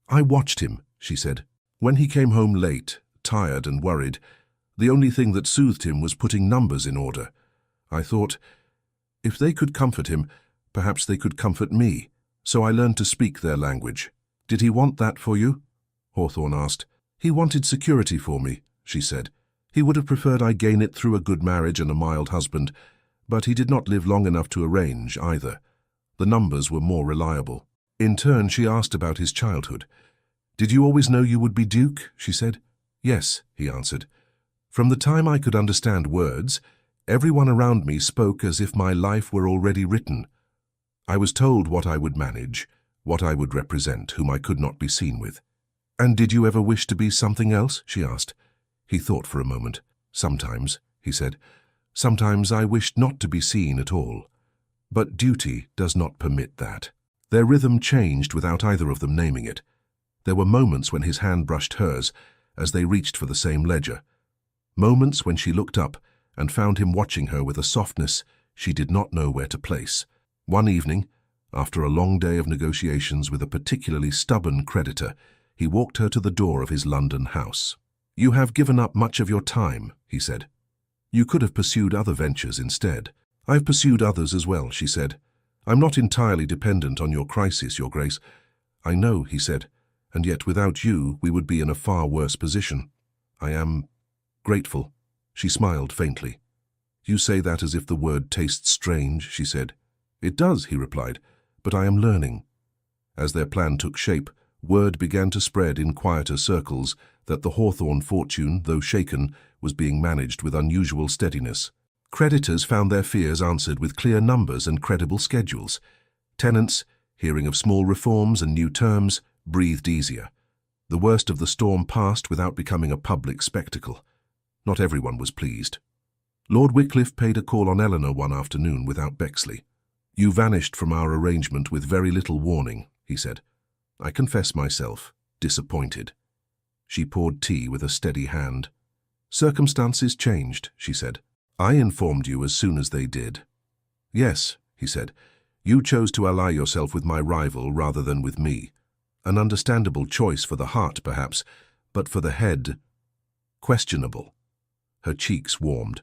I watched him, she said. When he came home late, tired and worried, the only thing that soothed him was putting numbers in order. I thought, if they could comfort him, perhaps they could comfort me. So I learned to speak their language. Did he want that for you? Hawthorne asked. He wanted security for me, she said. He would have preferred I gain it through a good marriage and a mild husband, but he did not live long enough to arrange either. The numbers were more reliable. In turn, she asked about his childhood. Did you always know you would be Duke? She said. Yes, he answered. From the time I could understand words, everyone around me spoke as if my life were already written. I was told what I would manage, what I would represent, whom I could not be seen with. And did you ever wish to be something else? She asked. He thought for a moment. Sometimes, he said. Sometimes I wished not to be seen at all. But duty does not permit that. Their rhythm changed without either of them naming it. There were moments when his hand brushed hers as they reached for the same ledger. Moments when she looked up and found him watching her with a softness she did not know where to place. One evening, after a long day of negotiations with a particularly stubborn creditor, he walked her to the door of his London house. You have given up much of your time, he said. You could have pursued other ventures instead. I've pursued others as well, she said. I'm not entirely dependent on your crisis, Your Grace. I know, he said, and yet without you we would be in a far worse position. I am grateful. She smiled faintly. You say that as if the word tastes strange, she said. It does, he replied, but I am learning. As their plan took shape, word began to spread in quieter circles that the Hawthorne fortune, though shaken, was being managed with unusual steadiness. Creditors found their fears answered with clear numbers and credible schedules. Tenants, hearing of small reforms and new terms, breathed easier. The worst of the storm passed without becoming a public spectacle. Not everyone was pleased. Lord Wycliffe paid a call on Eleanor one afternoon without Bexley. You vanished from our arrangement with very little warning, he said. I confess myself disappointed. She poured tea with a steady hand. Circumstances changed, she said. I informed you as soon as they did. Yes, he said. You chose to ally yourself with my rival rather than with me. An understandable choice for the heart, perhaps, but for the head, questionable. Her cheeks warmed.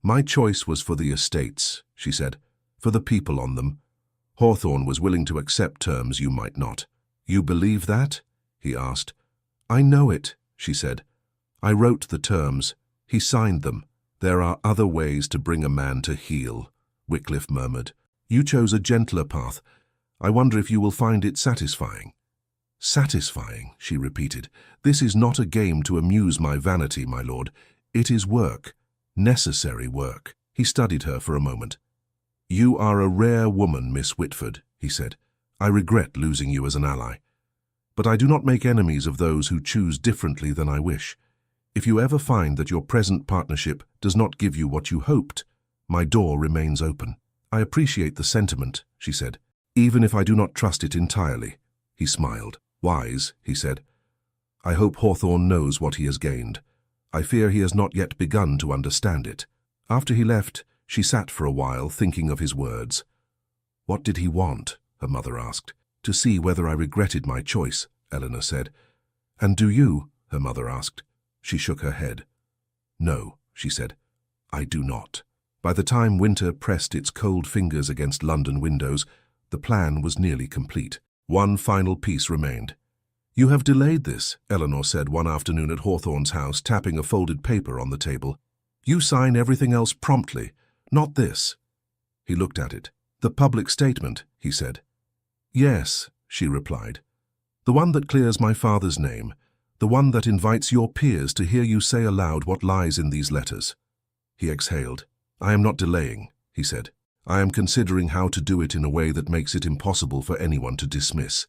My choice was for the estates, she said, for the people on them. Hawthorne was willing to accept terms you might not. You believe that? He asked. I know it, she said. I wrote the terms. He signed them. There are other ways to bring a man to heel, Wycliffe murmured. You chose a gentler path. I wonder if you will find it satisfying. Satisfying, she repeated. This is not a game to amuse my vanity, my lord. It is work, necessary work. He studied her for a moment. You are a rare woman, Miss Whitford, he said. I regret losing you as an ally. But I do not make enemies of those who choose differently than I wish. If you ever find that your present partnership does not give you what you hoped, my door remains open. I appreciate the sentiment, she said, even if I do not trust it entirely. He smiled. Wise, he said. I hope Hawthorne knows what he has gained. I fear he has not yet begun to understand it. After he left, she sat for a while thinking of his words. What did he want? Her mother asked. To see whether I regretted my choice, Eleanor said. And do you? Her mother asked. She shook her head. No, she said. I do not. By the time winter pressed its cold fingers against London windows, the plan was nearly complete. One final piece remained. You have delayed this, Eleanor said one afternoon at Hawthorne's house, tapping a folded paper on the table. You sign everything else promptly, not this. He looked at it. The public statement, he said. Yes, she replied. The one that clears my father's name, the one that invites your peers to hear you say aloud what lies in these letters. He exhaled. I am not delaying, he said. I am considering how to do it in a way that makes it impossible for anyone to dismiss.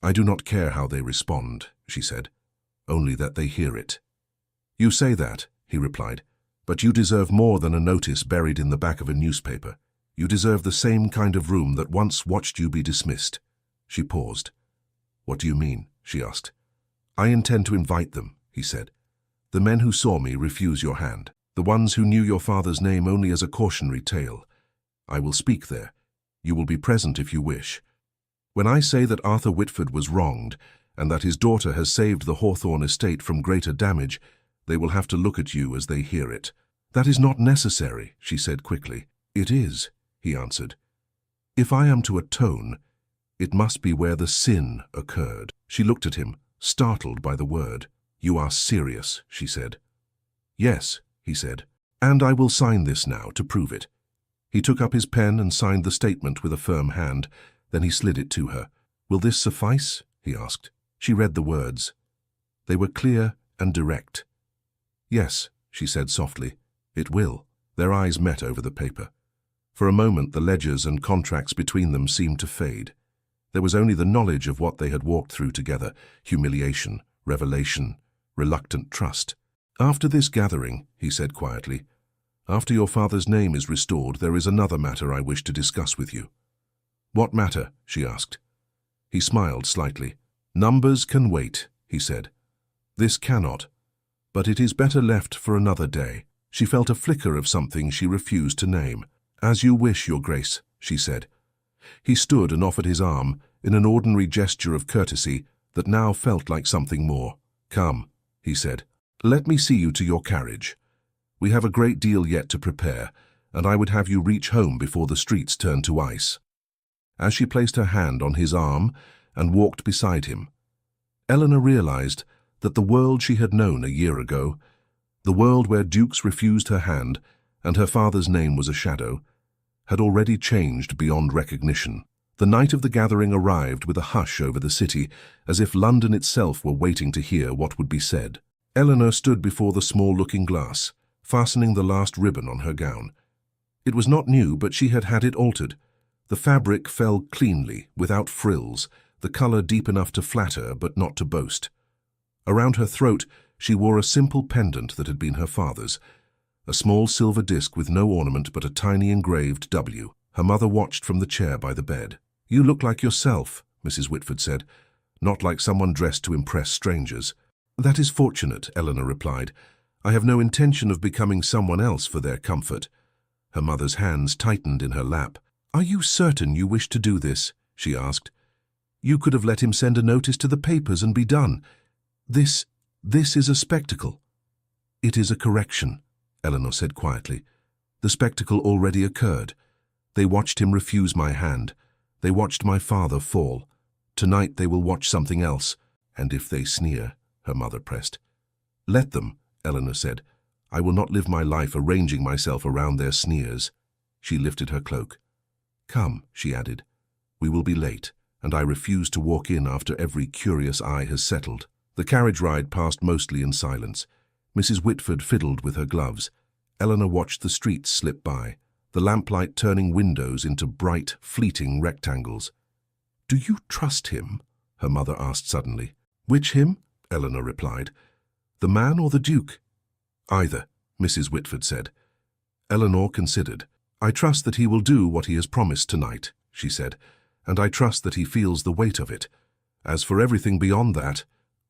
I do not care how they respond, she said, only that they hear it. You say that, he replied, but you deserve more than a notice buried in the back of a newspaper. You deserve the same kind of room that once watched you be dismissed. She paused. What do you mean? She asked. I intend to invite them, he said. The men who saw me refuse your hand, the ones who knew your father's name only as a cautionary tale. I will speak there. You will be present if you wish. When I say that Arthur Whitford was wronged, and that his daughter has saved the Hawthorne estate from greater damage, they will have to look at you as they hear it. That is not necessary, she said quickly. It is, he answered. If I am to atone, it must be where the sin occurred. She looked at him, startled by the word. You are serious, she said. Yes, he said, and I will sign this now to prove it. He took up his pen and signed the statement with a firm hand. Then he slid it to her. Will this suffice? He asked. She read the words. They were clear and direct. Yes, she said softly. It will. Their eyes met over the paper. For a moment the ledgers and contracts between them seemed to fade. There was only the knowledge of what they had walked through together, humiliation, revelation, reluctant trust. After this gathering, he said quietly, after your father's name is restored, there is another matter I wish to discuss with you. What matter? She asked. He smiled slightly. Numbers can wait, he said. This cannot, but it is better left for another day. She felt a flicker of something she refused to name. As you wish, Your Grace, she said. He stood and offered his arm in an ordinary gesture of courtesy that now felt like something more. Come, he said. Let me see you to your carriage. We have a great deal yet to prepare, and I would have you reach home before the streets turn to ice. As she placed her hand on his arm and walked beside him, Eleanor realized that the world she had known a year ago, the world where dukes refused her hand and her father's name was a shadow, had already changed beyond recognition. The night of the gathering arrived with a hush over the city, as if London itself were waiting to hear what would be said. Eleanor stood before the small looking-glass, fastening the last ribbon on her gown. It was not new, but she had had it altered. The fabric fell cleanly, without frills, the color deep enough to flatter but not to boast. Around her throat, she wore a simple pendant that had been her father's, a small silver disc with no ornament but a tiny engraved W. Her mother watched from the chair by the bed. You look like yourself, Mrs. Whitford said, not like someone dressed to impress strangers. That is fortunate, Eleanor replied. I have no intention of becoming someone else for their comfort. Her mother's hands tightened in her lap. "Are you certain you wish to do this?" she asked. "You could have let him send a notice to the papers and be done. This is a spectacle." "It is a correction," Eleanor said quietly. "The spectacle already occurred. They watched him refuse my hand. They watched my father fall. Tonight they will watch something else. And if they sneer," her mother pressed. "Let them," Eleanor said. "I will not live my life arranging myself around their sneers." She lifted her cloak. "Come," she added. "We will be late, and I refuse to walk in after every curious eye has settled." The carriage ride passed mostly in silence. Mrs. Whitford fiddled with her gloves. Eleanor watched the streets slip by, the lamplight turning windows into bright, fleeting rectangles. "Do you trust him?" her mother asked suddenly. "Which him?" Eleanor replied. "The man or the Duke?" "Either," Mrs. Whitford said. Eleanor considered. "I trust that he will do what he has promised tonight," she said, "and I trust that he feels the weight of it. As for everything beyond that,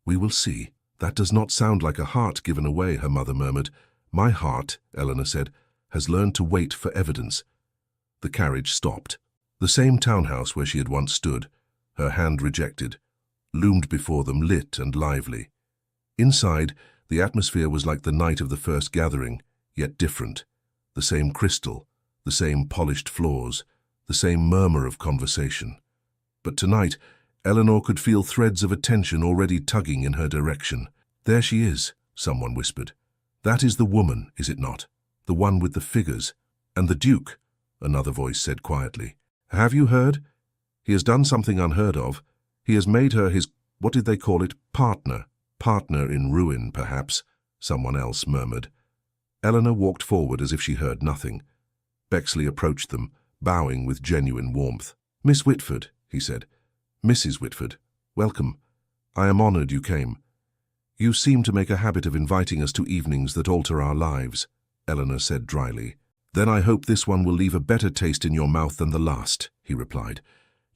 we will see." "That does not sound like a heart given away," her mother murmured. "My heart," Eleanor said, "has learned to wait for evidence." The carriage stopped. The same townhouse where she had once stood, her hand rejected, loomed before them, lit and lively. Inside, the atmosphere was like the night of the first gathering, yet different. The same crystal, the same polished floors, the same murmur of conversation. But tonight, Eleanor could feel threads of attention already tugging in her direction. "There she is," someone whispered. "That is the woman, is it not? The one with the figures." "And the Duke," another voice said quietly. "Have you heard? He has done something unheard of. He has made her his, what did they call it, partner. Partner in ruin, perhaps," someone else murmured. Eleanor walked forward as if she heard nothing. Bexley approached them, bowing with genuine warmth. "Miss Whitford," he said. "Mrs. Whitford, welcome. I am honored you came. You seem to make a habit of inviting us to evenings that alter our lives," Eleanor said dryly. "Then I hope this one will leave a better taste in your mouth than the last," he replied.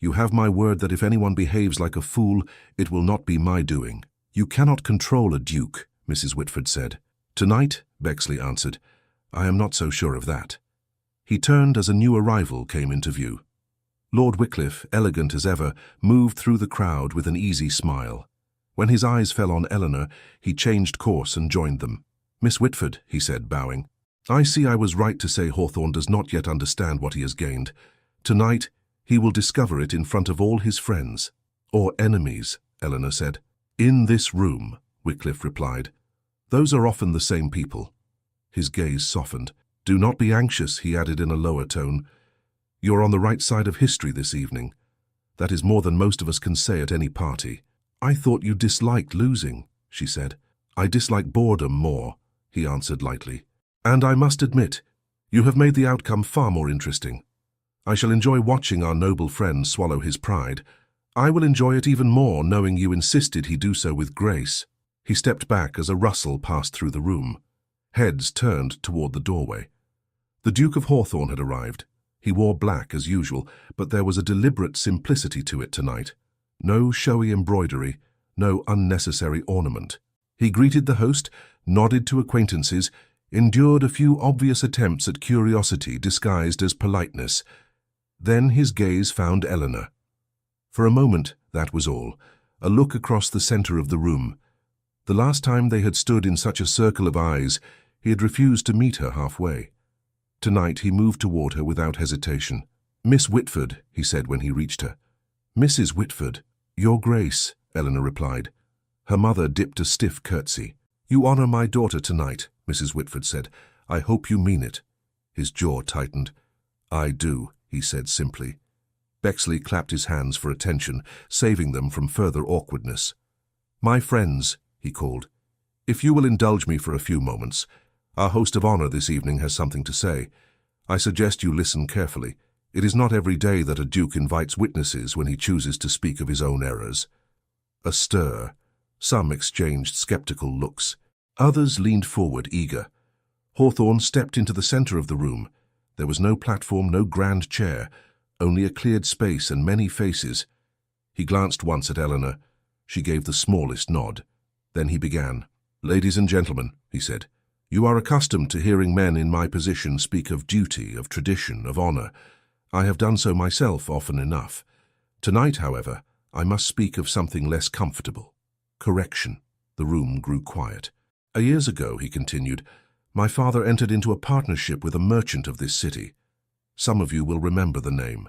"You have my word that if anyone behaves like a fool, it will not be my doing." "You cannot control a duke," Mrs. Whitford said. "Tonight," Bexley answered, "I am not so sure of that." He turned as a new arrival came into view. Lord Wycliffe, elegant as ever, moved through the crowd with an easy smile. When his eyes fell on Eleanor, he changed course and joined them. "Miss Whitford," he said, bowing, "I see I was right to say Hawthorne does not yet understand what he has gained. Tonight, he will discover it in front of all his friends." "Or enemies," Eleanor said. "In this room," Wycliffe replied. "Those are often the same people." His gaze softened. "Do not be anxious," he added in a lower tone. "You're on the right side of history this evening. That is more than most of us can say at any party." "I thought you disliked losing," she said. "I dislike boredom more," he answered lightly. "And I must admit, you have made the outcome far more interesting. I shall enjoy watching our noble friend swallow his pride. I will enjoy it even more knowing you insisted he do so with grace." He stepped back as a rustle passed through the room. Heads turned toward the doorway. The Duke of Hawthorne had arrived. He wore black as usual, but there was a deliberate simplicity to it tonight. No showy embroidery, no unnecessary ornament. He greeted the host, nodded to acquaintances, endured a few obvious attempts at curiosity disguised as politeness. Then his gaze found Eleanor. For a moment, that was all, a look across the center of the room. The last time they had stood in such a circle of eyes, he had refused to meet her halfway. Tonight he moved toward her without hesitation. "Miss Whitford," he said when he reached her. "Mrs. Whitford." "Your Grace," Eleanor replied. Her mother dipped a stiff curtsy. "You honor my daughter tonight," Mrs. Whitford said. "I hope you mean it." His jaw tightened. "I do," he said simply. Bexley clapped his hands for attention, saving them from further awkwardness. "My friends," he called, "if you will indulge me for a few moments, our host of honor this evening has something to say. I suggest you listen carefully. It is not every day that a duke invites witnesses when he chooses to speak of his own errors." A stir. Some exchanged skeptical looks. Others leaned forward, eager. Hawthorne stepped into the center of the room. There was no platform, no grand chair, only a cleared space and many faces. He glanced once at Eleanor. She gave the smallest nod. Then he began. "Ladies and gentlemen," he said, You are accustomed to hearing men in my position speak of duty, of tradition, of honor. I have done so myself often enough. Tonight, however, I must speak of something less comfortable. Correction. The room grew quiet. Years ago, he continued, my father entered into a partnership with a merchant of this city. Some of you will remember the name.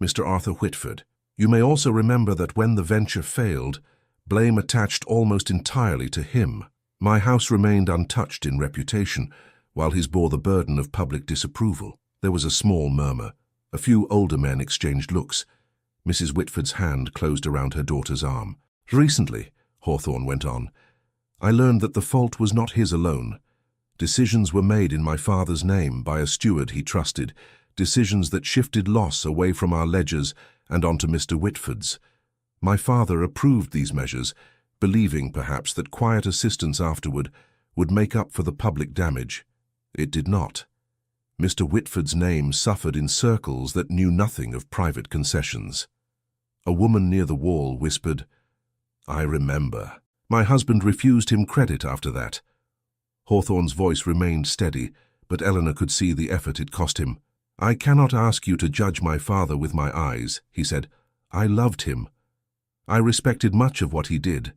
Mr. Arthur Whitford. You may also remember that when the venture failed, blame attached almost entirely to him. My house remained untouched in reputation, while his bore the burden of public disapproval. There was a small murmur. A few older men exchanged looks. Mrs. Whitford's hand closed around her daughter's arm. Recently, Hawthorne went on, I learned that the fault was not his alone. Decisions were made in my father's name by a steward he trusted, decisions that shifted loss away from our ledgers and onto Mr. Whitford's. My father approved these measures, believing perhaps that quiet assistance afterward would make up for the public damage. It did not. Mr. Whitford's name suffered in circles that knew nothing of private concessions. A woman near the wall whispered, I remember. My husband refused him credit after that. Hawthorne's voice remained steady, but Eleanor could see the effort it cost him. I cannot ask you to judge my father with my eyes, he said. I loved him. I respected much of what he did.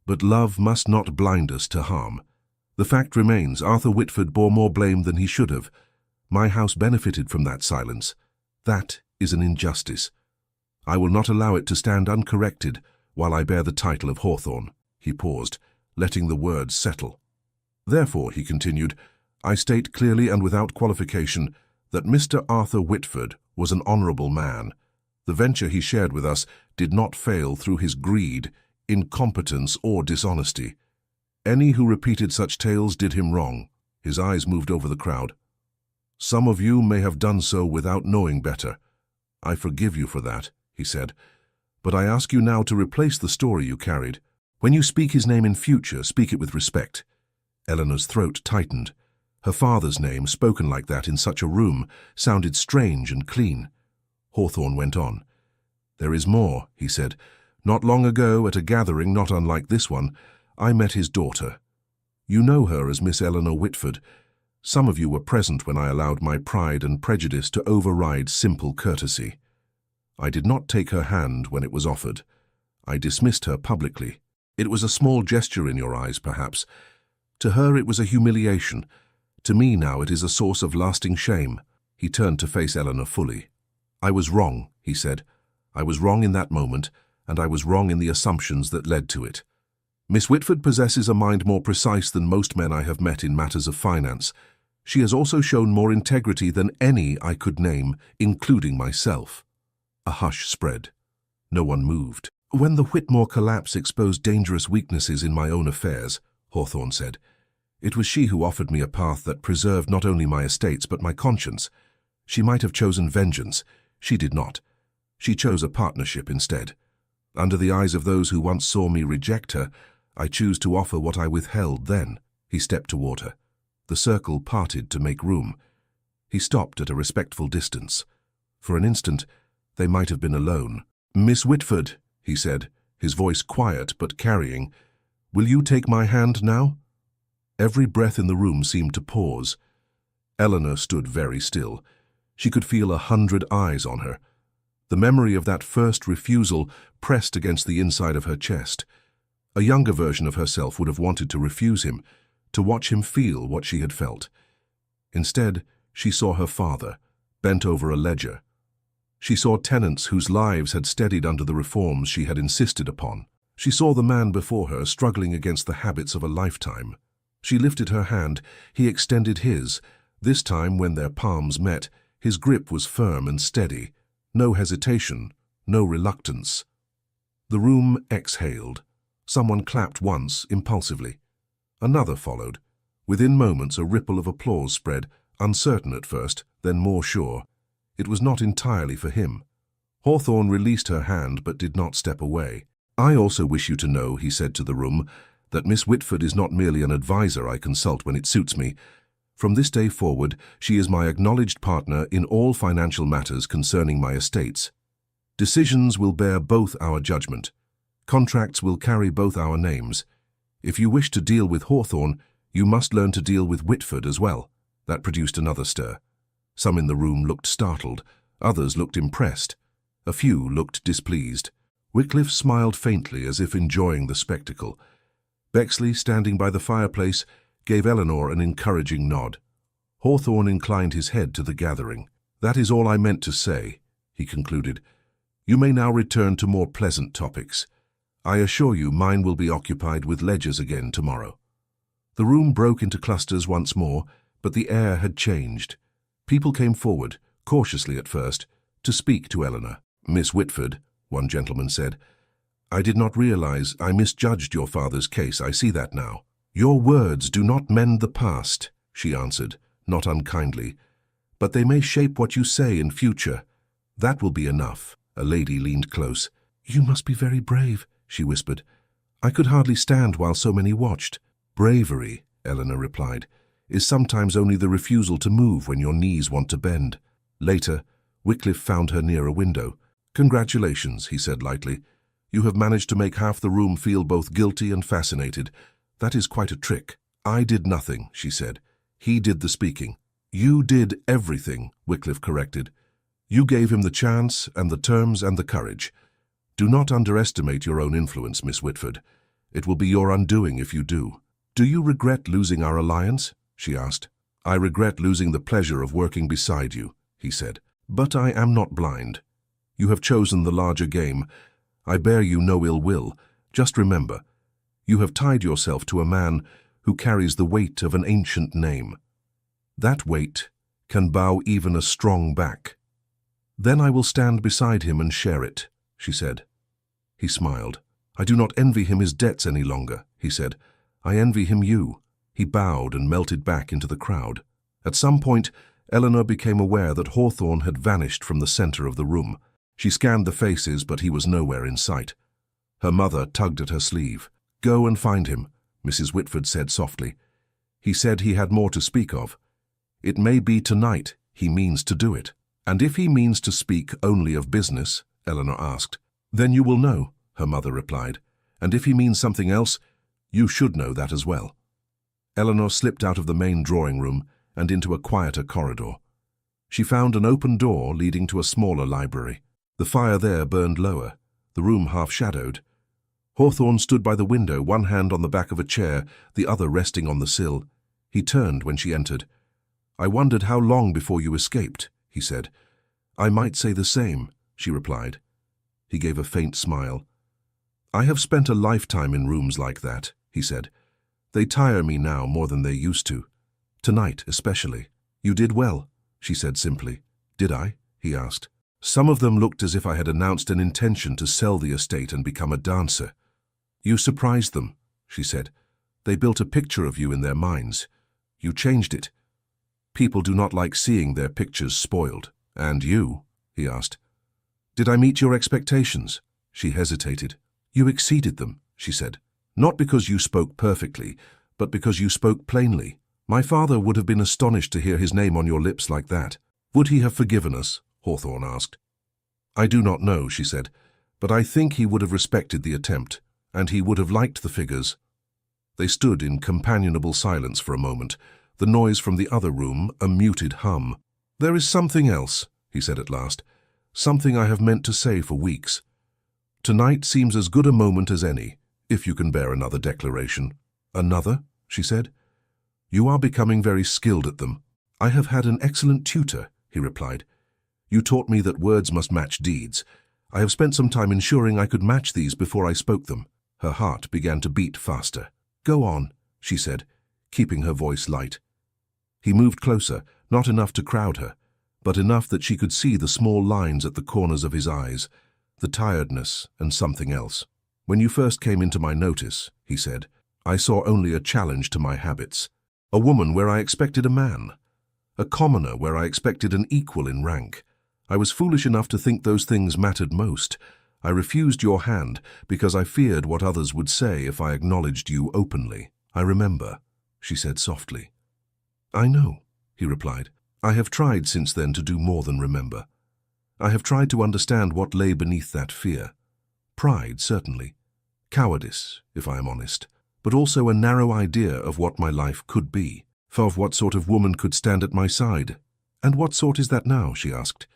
But love must not blind us to harm. The fact remains, Arthur Whitford bore more blame than he should have. My house benefited from that silence. That is an injustice. I will not allow it to stand uncorrected while I bear the title of Hawthorne. He paused, letting the words settle. Therefore, he continued, I state clearly and without qualification that Mr. Arthur Whitford was an honorable man. The venture he shared with us did not fail through his greed, incompetence, or dishonesty. Any who repeated such tales did him wrong. His eyes moved over the crowd. Some of you may have done so without knowing better. I forgive you for that, he said. But I ask you now to replace the story you carried. When you speak his name in future, speak it with respect. Eleanor's throat tightened. Her father's name, spoken like that in such a room, sounded strange and clean. Hawthorne went on. There is more, he said. Not long ago, at a gathering not unlike this one, I met his daughter. You know her as Miss Eleanor Whitford. Some of you were present when I allowed my pride and prejudice to override simple courtesy. I did not take her hand when it was offered. I dismissed her publicly. It was a small gesture in your eyes, perhaps. To her it was a humiliation. To me now it is a source of lasting shame. He turned to face Eleanor fully. I was wrong, he said. I was wrong in that moment, and I was wrong in the assumptions that led to it. Miss Whitford possesses a mind more precise than most men I have met in matters of finance. She has also shown more integrity than any I could name, including myself. A hush spread. No one moved. When the Whitmore collapse exposed dangerous weaknesses in my own affairs, Hawthorne said, it was she who offered me a path that preserved not only my estates but my conscience. She might have chosen vengeance. She did not. She chose a partnership instead. Under the eyes of those who once saw me reject her, I choose to offer what I withheld then. He stepped toward her. The circle parted to make room. He stopped at a respectful distance. For an instant, they might have been alone. Miss Whitford, he said, his voice quiet but carrying, will you take my hand now? Every breath in the room seemed to pause. Eleanor stood very still. She could feel 100 eyes on her. The memory of that first refusal pressed against the inside of her chest. A younger version of herself would have wanted to refuse him, to watch him feel what she had felt. Instead, she saw her father, bent over a ledger. She saw tenants whose lives had steadied under the reforms she had insisted upon. She saw the man before her struggling against the habits of a lifetime. She lifted her hand. He extended his. This time, when their palms met, his grip was firm and steady. No hesitation, no reluctance. The room exhaled. Someone clapped once, impulsively. Another followed. Within moments, a ripple of applause spread, uncertain at first, then more sure. It was not entirely for him. Hawthorne released her hand but did not step away. I also wish you to know, he said to the room, that Miss Whitford is not merely an advisor I consult when it suits me. From this day forward, she is my acknowledged partner in all financial matters concerning my estates. Decisions will bear both our judgment. Contracts will carry both our names. If you wish to deal with Hawthorne, You must learn to deal with Whitford as well. That produced another stir. Some in the room looked startled, others looked impressed. A few looked displeased. Wycliffe smiled faintly as if enjoying the spectacle. Bexley, standing by the fireplace, gave Eleanor an encouraging nod. Hawthorne inclined his head to the gathering. "That is all I meant to say," he concluded. "You may now return to more pleasant topics. I assure you mine will be occupied with ledgers again tomorrow." The room broke into clusters once more, but the air had changed. People came forward, cautiously at first, to speak to Eleanor. "Miss Whitford," one gentleman said, "I did not realize I misjudged your father's case. I see that now." "Your words do not mend the past," she answered, not unkindly, "but they may shape what you say in future. That will be enough." A lady leaned close. "You must be very brave," she whispered. "I could hardly stand while so many watched." "Bravery," Eleanor replied, "is sometimes only the refusal to move when your knees want to bend." Later, Wycliffe found her near a window. "Congratulations," he said lightly. "You have managed to make half the room feel both guilty and fascinated. That is quite a trick." "I did nothing," she said. "He did the speaking." "You did everything," Wycliffe corrected. "You gave him the chance and the terms and the courage. Do not underestimate your own influence, Miss Whitford. It will be your undoing if you do." "Do you regret losing our alliance?" she asked. "I regret losing the pleasure of working beside you," he said. "But I am not blind. You have chosen the larger game. I bear you no ill will. Just remember, you have tied yourself to a man who carries the weight of an ancient name. That weight can bow even a strong back." "Then I will stand beside him and share it," she said. He smiled. "I do not envy him his debts any longer," he said. "I envy him you." He bowed and melted back into the crowd. At some point, Eleanor became aware that Hawthorne had vanished from the center of the room. She scanned the faces, but he was nowhere in sight. Her mother tugged at her sleeve. "Go and find him," Mrs. Whitford said softly. "He said he had more to speak of. It may be tonight he means to do it." "And if he means to speak only of business?" Eleanor asked. "Then you will know," her mother replied. "And if he means something else, you should know that as well." Eleanor slipped out of the main drawing room and into a quieter corridor. She found an open door leading to a smaller library. The fire there burned lower, the room half-shadowed. Hawthorne stood by the window, one hand on the back of a chair, the other resting on the sill. He turned when she entered. "I wondered how long before you escaped," he said. "I might say the same," she replied. He gave a faint smile. "I have spent a lifetime in rooms like that," he said. "They tire me now more than they used to. Tonight, especially." "You did well," she said simply. "Did I?" he asked. "Some of them looked as if I had announced an intention to sell the estate and become a dancer." "You surprised them," she said. "They built a picture of you in their minds. You changed it. People do not like seeing their pictures spoiled." "And you?" he asked. "Did I meet your expectations?" She hesitated. "You exceeded them," she said. "Not because you spoke perfectly, but because you spoke plainly. My father would have been astonished to hear his name on your lips like that." "Would he have forgiven us?" Hawthorne asked. "I do not know," she said, "but I think he would have respected the attempt, and he would have liked the figures." They stood in companionable silence for a moment, the noise from the other room a muted hum. "There is something else," he said at last, "something I have meant to say for weeks. Tonight seems as good a moment as any, if you can bear another declaration." "Another?" she said. "You are becoming very skilled at them." "I have had an excellent tutor," he replied. "You taught me that words must match deeds. I have spent some time ensuring I could match these before I spoke them." Her heart began to beat faster. "Go on," she said, keeping her voice light. He moved closer, not enough to crowd her, but enough that she could see the small lines at the corners of his eyes, the tiredness and something else. "When you first came into my notice," he said, "I saw only a challenge to my habits. A woman where I expected a man. A commoner where I expected an equal in rank. I was foolish enough to think those things mattered most. I refused your hand because I feared what others would say if I acknowledged you openly." "I remember," she said softly. "I know," he replied. "I have tried since then to do more than remember. I have tried to understand what lay beneath that fear. Pride, certainly. Cowardice, if I am honest. but also a narrow idea of what my life could be, of what sort of woman could stand at my side. "And what sort is that now?" she asked.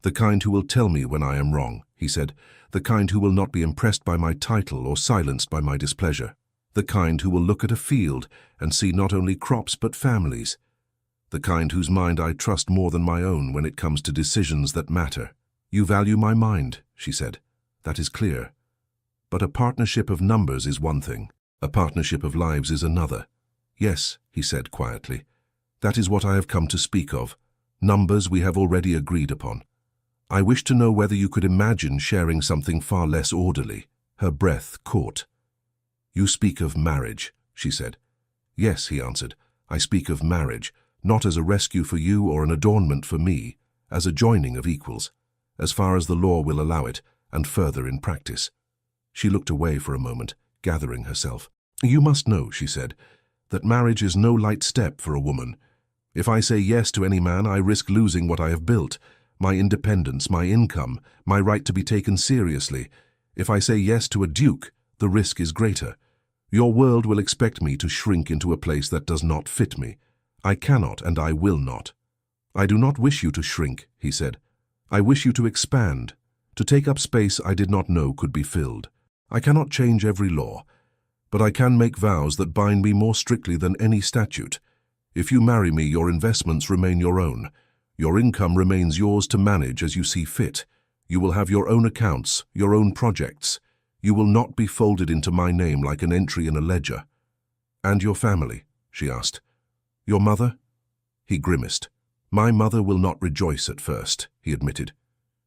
"The kind who will tell me when I am wrong," he said. "The kind who will not be impressed by my title or silenced by my displeasure. The kind who will look at a field and see not only crops but families. The kind whose mind I trust more than my own when it comes to decisions that matter." "You value my mind," she said. "That is clear. But a partnership of numbers is one thing. A partnership of lives is another." "Yes," he said quietly. "That is what I have come to speak of. Numbers we have already agreed upon. I wish to know whether you could imagine sharing something far less orderly." Her breath caught. "You speak of marriage," she said. "Yes," he answered. "I speak of marriage, not as a rescue for you or an adornment for me, as a joining of equals, as far as the law will allow it, and further in practice." She looked away for a moment, gathering herself. "You must know," she said, "that marriage is no light step for a woman. If I say yes to any man, I risk losing what I have built, my independence, my income, my right to be taken seriously. If I say yes to a duke, the risk is greater. Your world will expect me to shrink into a place that does not fit me. I cannot and I will not." "I do not wish you to shrink," he said. "I wish you to expand, to take up space I did not know could be filled. I cannot change every law, but I can make vows that bind me more strictly than any statute. If you marry me, your investments remain your own. Your income remains yours to manage as you see fit. You will have your own accounts, your own projects. You will not be folded into my name like an entry in a ledger." "And your family?" she asked. "Your mother?" He grimaced. "My mother will not rejoice at first," he admitted.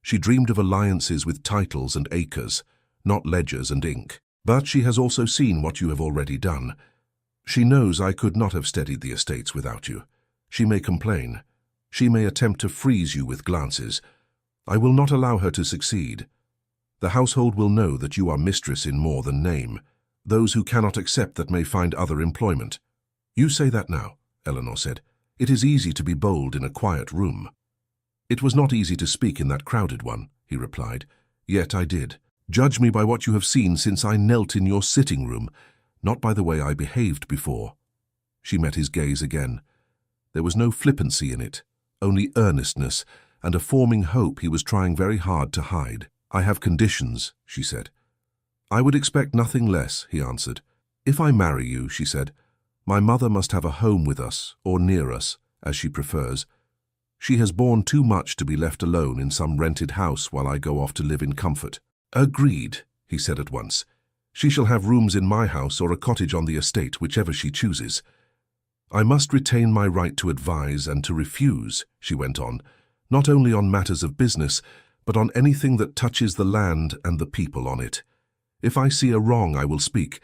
"She dreamed of alliances with titles and acres, not ledgers and ink. But she has also seen what you have already done. She knows I could not have steadied the estates without you. She may complain. She may attempt to freeze you with glances. I will not allow her to succeed. The household will know that you are mistress in more than name. Those who cannot accept that may find other employment." "You say that now," Eleanor said. "It is easy to be bold in a quiet room." "It was not easy to speak in that crowded one," he replied. "Yet I did. Judge me by what you have seen since I knelt in your sitting room, not by the way I behaved before." She met his gaze again. There was no flippancy in it, only earnestness and a forming hope he was trying very hard to hide. "I have conditions," she said. "I would expect nothing less," he answered. "If I marry you," she said, "my mother must have a home with us, or near us, as she prefers. She has borne too much to be left alone in some rented house while I go off to live in comfort." "Agreed," he said at once. "She shall have rooms in my house or a cottage on the estate, whichever she chooses." "I must retain my right to advise and to refuse," she went on, "not only on matters of business, but on anything that touches the land and the people on it. If I see a wrong, I will speak.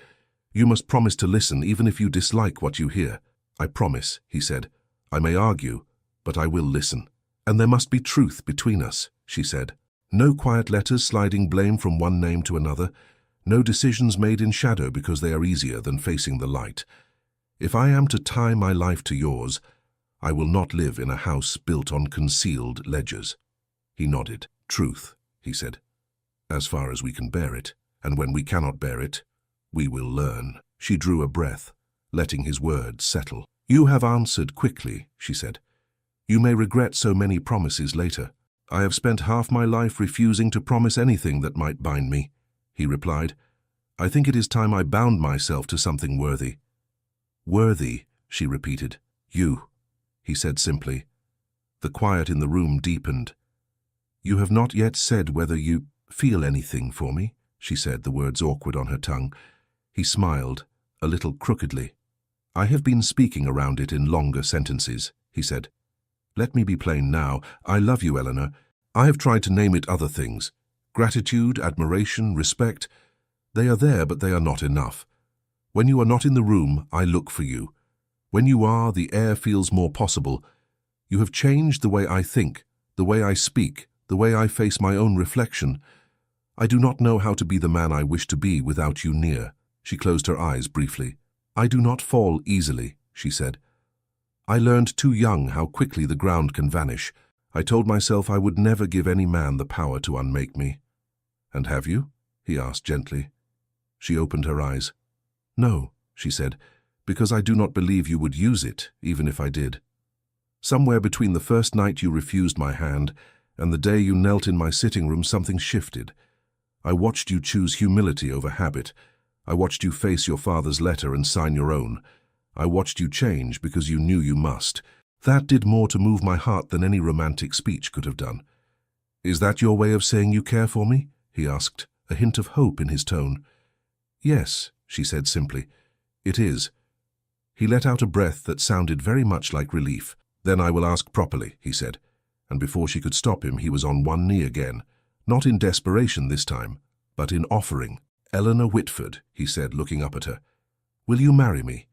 You must promise to listen, even if you dislike what you hear." "I promise," he said. "I may argue, but I will listen." "And there must be truth between us," she said. "No quiet letters sliding blame from one name to another. No decisions made in shadow because they are easier than facing the light. If I am to tie my life to yours, I will not live in a house built on concealed ledgers." He nodded. "Truth," he said, "as far as we can bear it, and when we cannot bear it, we will learn." She drew a breath, letting his words settle. "You have answered quickly," she said. "You may regret so many promises later." "I have spent half my life refusing to promise anything that might bind me," he replied. "I think it is time I bound myself to something worthy." "Worthy," she repeated. "You," he said simply. The quiet in the room deepened. "You have not yet said whether you feel anything for me," she said, the words awkward on her tongue. He smiled, a little crookedly. "I have been speaking around it in longer sentences," he said. "Let me be plain now. I love you, Eleanor. I have tried to name it other things. Gratitude, admiration, respect. They are there, but they are not enough. When you are not in the room, I look for you. When you are, the air feels more possible. You have changed the way I think, the way I speak, the way I face my own reflection. I do not know how to be the man I wish to be without you near." She closed her eyes briefly. "I do not fall easily," she said. "I learned too young how quickly the ground can vanish. I told myself I would never give any man the power to unmake me." "And have you?" he asked gently. She opened her eyes. "No," she said, because I do not believe you would use it, even if I did. Somewhere between the first night you refused my hand and the day you knelt in my sitting room, something shifted. I watched you choose humility over habit. I watched you face your father's letter and sign your own. I watched you change because you knew you must. That did more to move my heart than any romantic speech could have done. Is that your way of saying you care for me? He asked, a hint of hope in his tone. Yes, she said simply. It is. He let out a breath that sounded very much like relief. Then I will ask properly, he said, and before she could stop him, he was on one knee again, not in desperation this time, but in offering. Eleanor Whitford, he said, looking up at her. Will you marry me?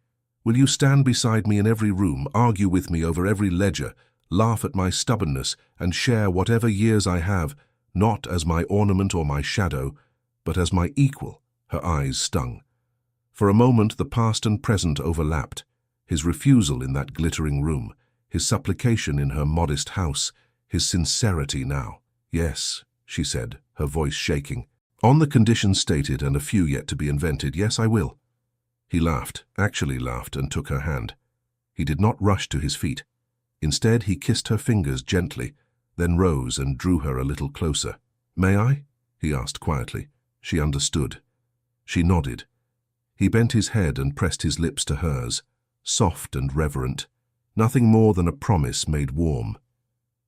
Will you stand beside me in every room, argue with me over every ledger, laugh at my stubbornness, and share whatever years I have, not as my ornament or my shadow, but as my equal? Her eyes stung. For a moment the past and present overlapped, his refusal in that glittering room, his supplication in her modest house, his sincerity now. Yes, she said, her voice shaking. On the conditions stated and a few yet to be invented, yes, I will. He laughed, actually laughed, and took her hand. He did not rush to his feet. Instead, he kissed her fingers gently, then rose and drew her a little closer. May I? He asked quietly. She understood. She nodded. He bent his head and pressed his lips to hers, soft and reverent, nothing more than a promise made warm.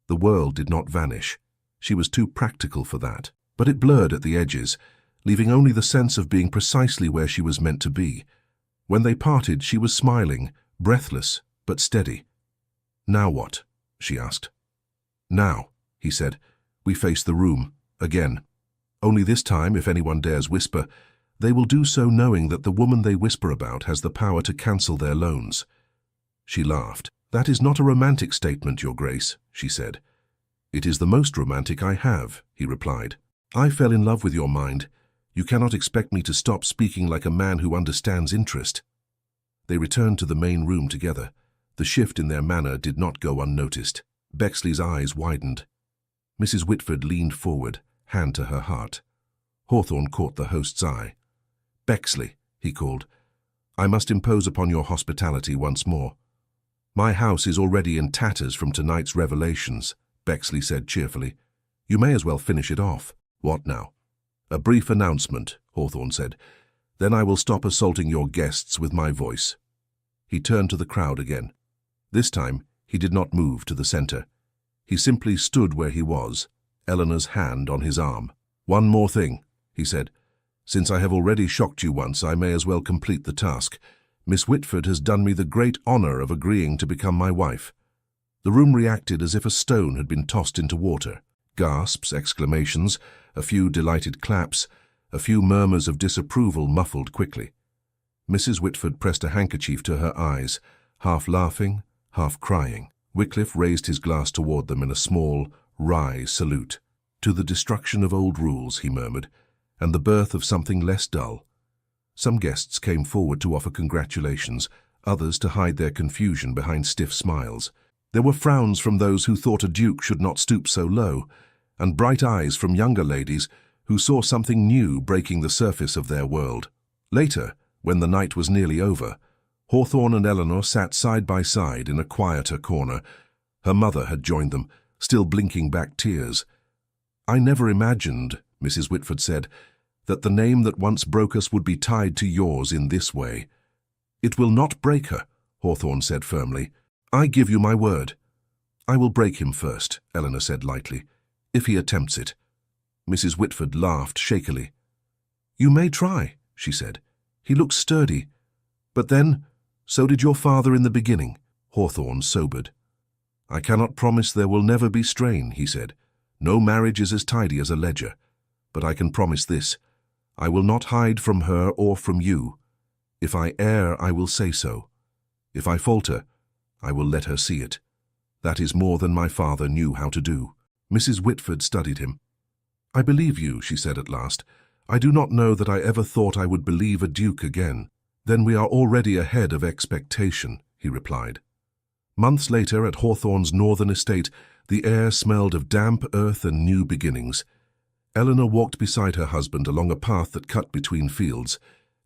The world did not vanish. She was too practical for that, but it blurred at the edges, leaving only the sense of being precisely where she was meant to be. When they parted, she was smiling, breathless, but steady. Now what? She asked. Now, he said, we face the room, again. Only this time, if anyone dares whisper, they will do so knowing that the woman they whisper about has the power to cancel their loans. She laughed. That is not a romantic statement, Your Grace, she said. It is the most romantic I have, he replied. I fell in love with your mind. You cannot expect me to stop speaking like a man who understands interest. They returned to the main room together. The shift in their manner did not go unnoticed. Bexley's eyes widened. Mrs. Whitford leaned forward, hand to her heart. Hawthorne caught the host's eye. Bexley, he called, I must impose upon your hospitality once more. My house is already in tatters from tonight's revelations, Bexley said cheerfully. You may as well finish it off. What now? A brief announcement, Hawthorne said. Then I will stop assaulting your guests with my voice. He turned to the crowd again. This time, he did not move to the center. He simply stood where he was, Eleanor's hand on his arm. One more thing, he said. Since I have already shocked you once, I may as well complete the task. Miss Whitford has done me the great honor of agreeing to become my wife. The room reacted as if a stone had been tossed into water. Gasps, exclamations, a few delighted claps, a few murmurs of disapproval muffled quickly. Mrs. Whitford pressed a handkerchief to her eyes, half laughing, half crying. Wycliffe raised his glass toward them in a small, wry salute. To the destruction of old rules, he murmured, and the birth of something less dull. Some guests came forward to offer congratulations, others to hide their confusion behind stiff smiles. There were frowns from those who thought a duke should not stoop so low, and bright eyes from younger ladies who saw something new breaking the surface of their world. Later, when the night was nearly over, Hawthorne and Eleanor sat side by side in a quieter corner. Her mother had joined them, still blinking back tears. I never imagined, Mrs. Whitford said, that the name that once broke us would be tied to yours in this way. It will not break her, Hawthorne said firmly. I give you my word. I will break him first, Eleanor said lightly, if he attempts it. Mrs. Whitford laughed shakily. You may try, she said. He looks sturdy. But then, so did your father in the beginning. Hawthorne sobered. I cannot promise there will never be strain, he said. No marriage is as tidy as a ledger. But I can promise this. I will not hide from her or from you. If I err, I will say so. If I falter, I will let her see it. That is more than my father knew how to do. Mrs. Whitford studied him. I believe you, she said at last. I do not know that I ever thought I would believe a duke again. Then we are already ahead of expectation, he replied. Months later, at Hawthorne's northern estate, the air smelled of damp earth and new beginnings. Eleanor walked beside her husband along a path that cut between fields.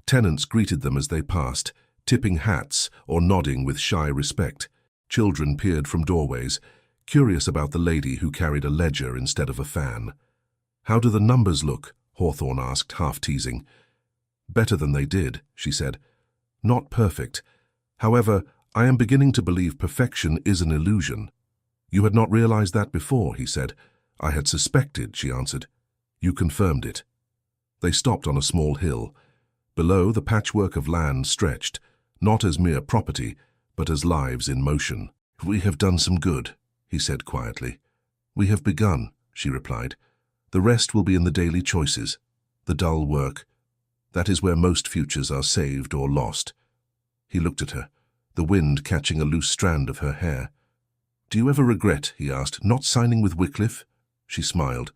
Tenants greeted them as they passed, tipping hats or nodding with shy respect. Children peered from doorways, curious about the lady who carried a ledger instead of a fan. "How do the numbers look?" Hawthorne asked, half teasing. "Better than they did," she said. "Not perfect. However, I am beginning to believe perfection is an illusion." "You had not realized that before," he said. "I had suspected," she answered. "You confirmed it." They stopped on a small hill. Below, the patchwork of land stretched, not as mere property, but as lives in motion. "We have done some good," he said quietly. "We have begun," she replied. "The rest will be in the daily choices, the dull work. That is where most futures are saved or lost." He looked at her, the wind catching a loose strand of her hair. "Do you ever regret," he asked, "not signing with Wycliffe?" She smiled.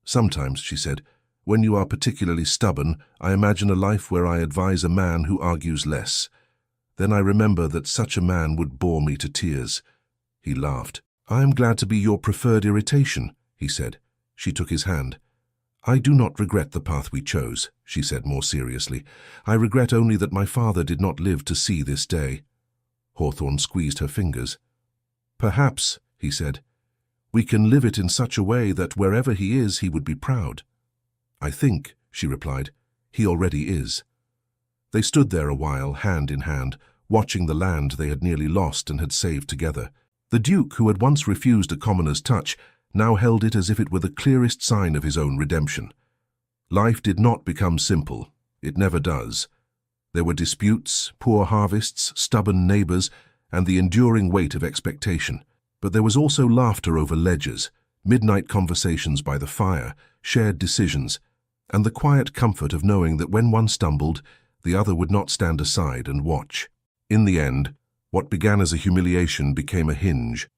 "Sometimes," she said. "When you are particularly stubborn, I imagine a life where I advise a man who argues less. Then I remember that such a man would bore me to tears." He laughed. "I am glad to be your preferred irritation," he said. She took his hand. "I do not regret the path we chose," she said more seriously. "I regret only that my father did not live to see this day." Hawthorne squeezed her fingers. "Perhaps," he said, "we can live it in such a way that wherever he is, he would be proud." "I think," she replied, "he already is." They stood there a while, hand in hand, watching the land they had nearly lost and had saved together. The Duke, who had once refused a commoner's touch, now held it as if it were the clearest sign of his own redemption. Life did not become simple. It never does. There were disputes, poor harvests, stubborn neighbors, and the enduring weight of expectation. But there was also laughter over ledgers, midnight conversations by the fire, shared decisions, and the quiet comfort of knowing that when one stumbled, the other would not stand aside and watch. In the end, what began as a humiliation became a hinge.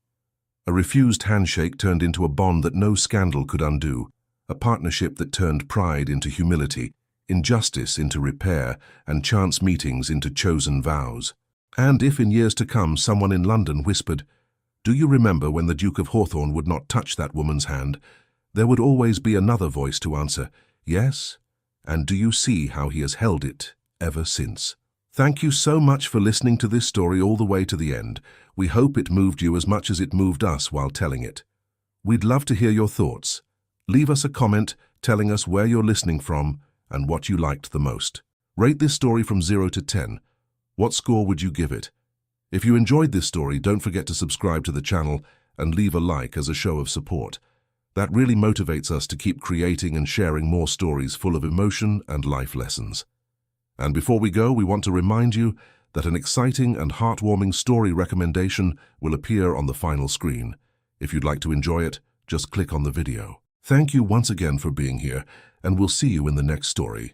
A refused handshake turned into a bond that no scandal could undo, a partnership that turned pride into humility, injustice into repair, and chance meetings into chosen vows. And if in years to come someone in London whispered, "Do you remember when the Duke of Hawthorne would not touch that woman's hand?" there would always be another voice to answer, "Yes, and do you see how he has held it ever since?" Thank you so much for listening to this story all the way to the end. We hope it moved you as much as it moved us while telling it. We'd love to hear your thoughts. Leave us a comment telling us where you're listening from and what you liked the most. Rate this story from 0 to 10. What score would you give it? If you enjoyed this story, don't forget to subscribe to the channel and leave a like as a show of support. That really motivates us to keep creating and sharing more stories full of emotion and life lessons. And before we go, we want to remind you that an exciting and heartwarming story recommendation will appear on the final screen. If you'd like to enjoy it, just click on the video. Thank you once again for being here, and we'll see you in the next story.